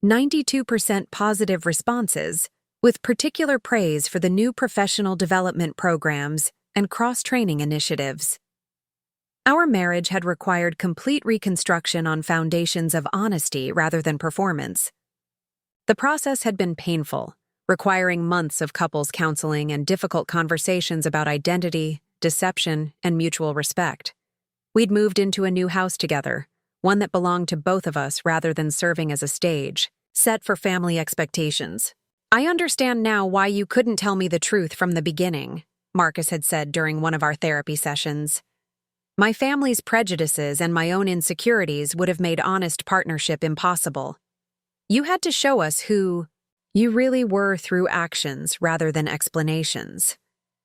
92% positive responses, with particular praise for the new professional development programs and cross-training initiatives. Our marriage had required complete reconstruction on foundations of honesty rather than performance. The process had been painful, requiring months of couples counseling and difficult conversations about identity, deception, and mutual respect. We'd moved into a new house together, one that belonged to both of us rather than serving as a stage, set for family expectations. "I understand now why you couldn't tell me the truth from the beginning," Marcus had said during one of our therapy sessions. "My family's prejudices and my own insecurities would have made honest partnership impossible. You had to show us who you really were through actions rather than explanations."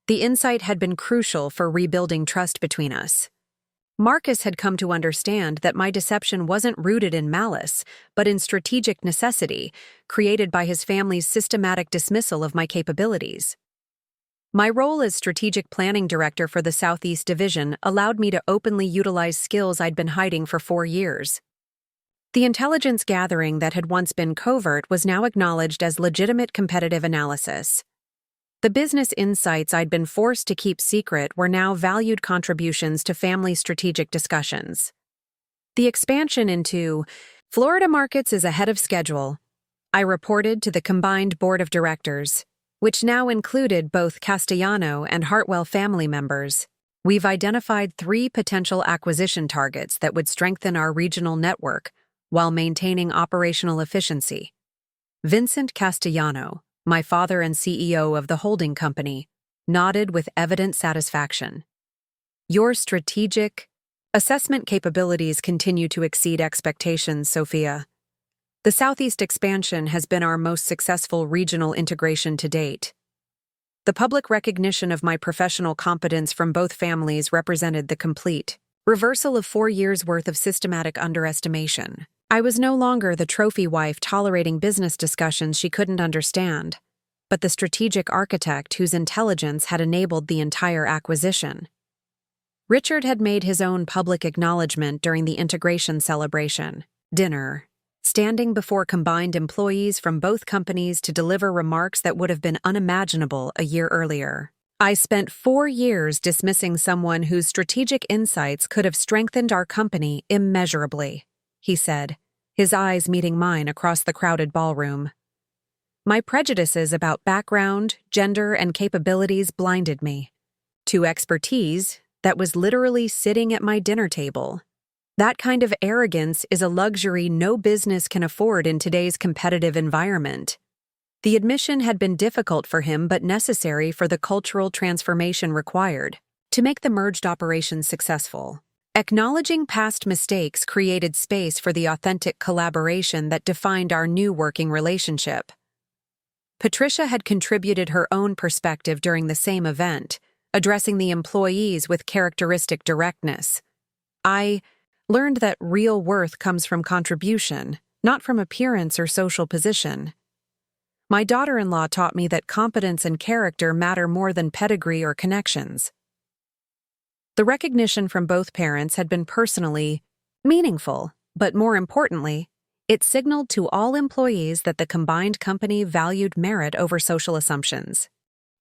The insight had been crucial for rebuilding trust between us. Marcus had come to understand that my deception wasn't rooted in malice, but in strategic necessity, created by his family's systematic dismissal of my capabilities. My role as strategic planning director for the Southeast Division allowed me to openly utilize skills I'd been hiding for 4 years. The intelligence gathering that had once been covert was now acknowledged as legitimate competitive analysis. The business insights I'd been forced to keep secret were now valued contributions to family strategic discussions. The expansion into Florida markets is ahead of schedule, I reported to the combined board of directors, which now included both Castellano and Hartwell family members. We've identified 3 potential acquisition targets that would strengthen our regional network while maintaining operational efficiency. Vincent Castellano, my father and CEO of the holding company, nodded with evident satisfaction. "Your strategic assessment capabilities continue to exceed expectations, Sophia. The Southeast expansion has been our most successful regional integration to date. The public recognition of my professional competence from both families represented the complete reversal of 4 years' worth of systematic underestimation. I was no longer the trophy wife tolerating business discussions she couldn't understand, but the strategic architect whose intelligence had enabled the entire acquisition." Richard had made his own public acknowledgement during the integration celebration dinner, standing before combined employees from both companies to deliver remarks that would have been unimaginable a year earlier. "I spent 4 years dismissing someone whose strategic insights could have strengthened our company immeasurably," he said, his eyes meeting mine across the crowded ballroom. "My prejudices about background, gender, and capabilities blinded me to expertise that was literally sitting at my dinner table. That kind of arrogance is a luxury no business can afford in today's competitive environment." The admission had been difficult for him but necessary for the cultural transformation required to make the merged operation successful. Acknowledging past mistakes created space for the authentic collaboration that defined our new working relationship. Patricia had contributed her own perspective during the same event, addressing the employees with characteristic directness. "I learned that real worth comes from contribution, not from appearance or social position. My daughter-in-law taught me that competence and character matter more than pedigree or connections." The recognition from both parents had been personally meaningful, but more importantly, it signaled to all employees that the combined company valued merit over social assumptions.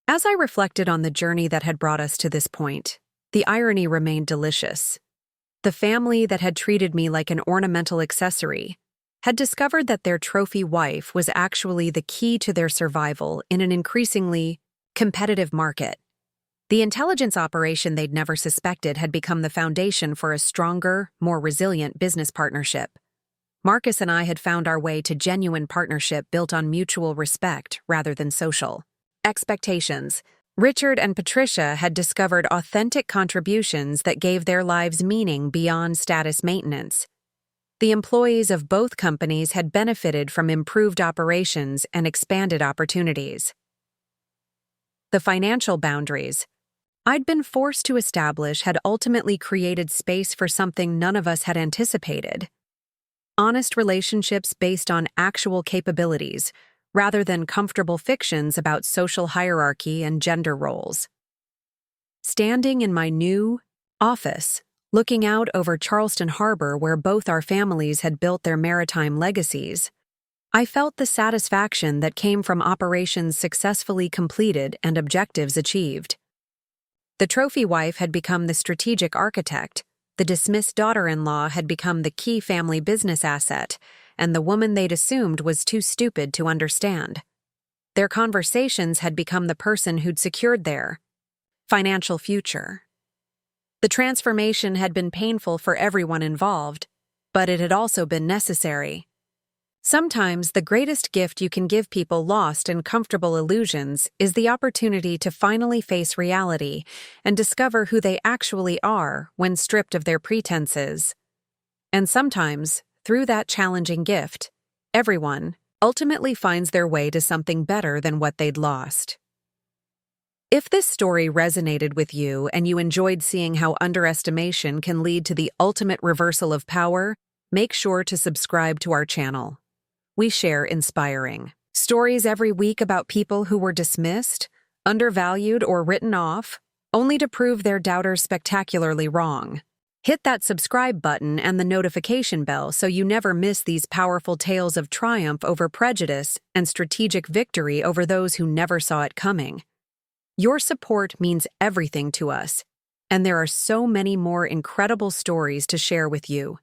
As I reflected on the journey that had brought us to this point, the irony remained delicious. The family that had treated me like an ornamental accessory had discovered that their trophy wife was actually the key to their survival in an increasingly competitive market. The intelligence operation they'd never suspected had become the foundation for a stronger, more resilient business partnership. Marcus and I had found our way to genuine partnership built on mutual respect rather than social expectations. Richard and Patricia had discovered authentic contributions that gave their lives meaning beyond status maintenance. The employees of both companies had benefited from improved operations and expanded opportunities. The financial boundaries I'd been forced to establish had ultimately created space for something none of us had anticipated: honest relationships based on actual capabilities, rather than comfortable fictions about social hierarchy and gender roles. Standing in my new office, looking out over Charleston Harbor where both our families had built their maritime legacies, I felt the satisfaction that came from operations successfully completed and objectives achieved. The trophy wife had become the strategic architect, the dismissed daughter-in-law had become the key family business asset, and the woman they'd assumed was too stupid to understand. Their conversations had become the person who'd secured their financial future. The transformation had been painful for everyone involved, but it had also been necessary. Sometimes the greatest gift you can give people lost in comfortable illusions is the opportunity to finally face reality and discover who they actually are when stripped of their pretenses. And sometimes, through that challenging gift, everyone ultimately finds their way to something better than what they'd lost. If this story resonated with you and you enjoyed seeing how underestimation can lead to the ultimate reversal of power, make sure to subscribe to our channel. We share inspiring stories every week about people who were dismissed, undervalued, or written off, only to prove their doubters spectacularly wrong. Hit that subscribe button and the notification bell so you never miss these powerful tales of triumph over prejudice and strategic victory over those who never saw it coming. Your support means everything to us, and there are so many more incredible stories to share with you.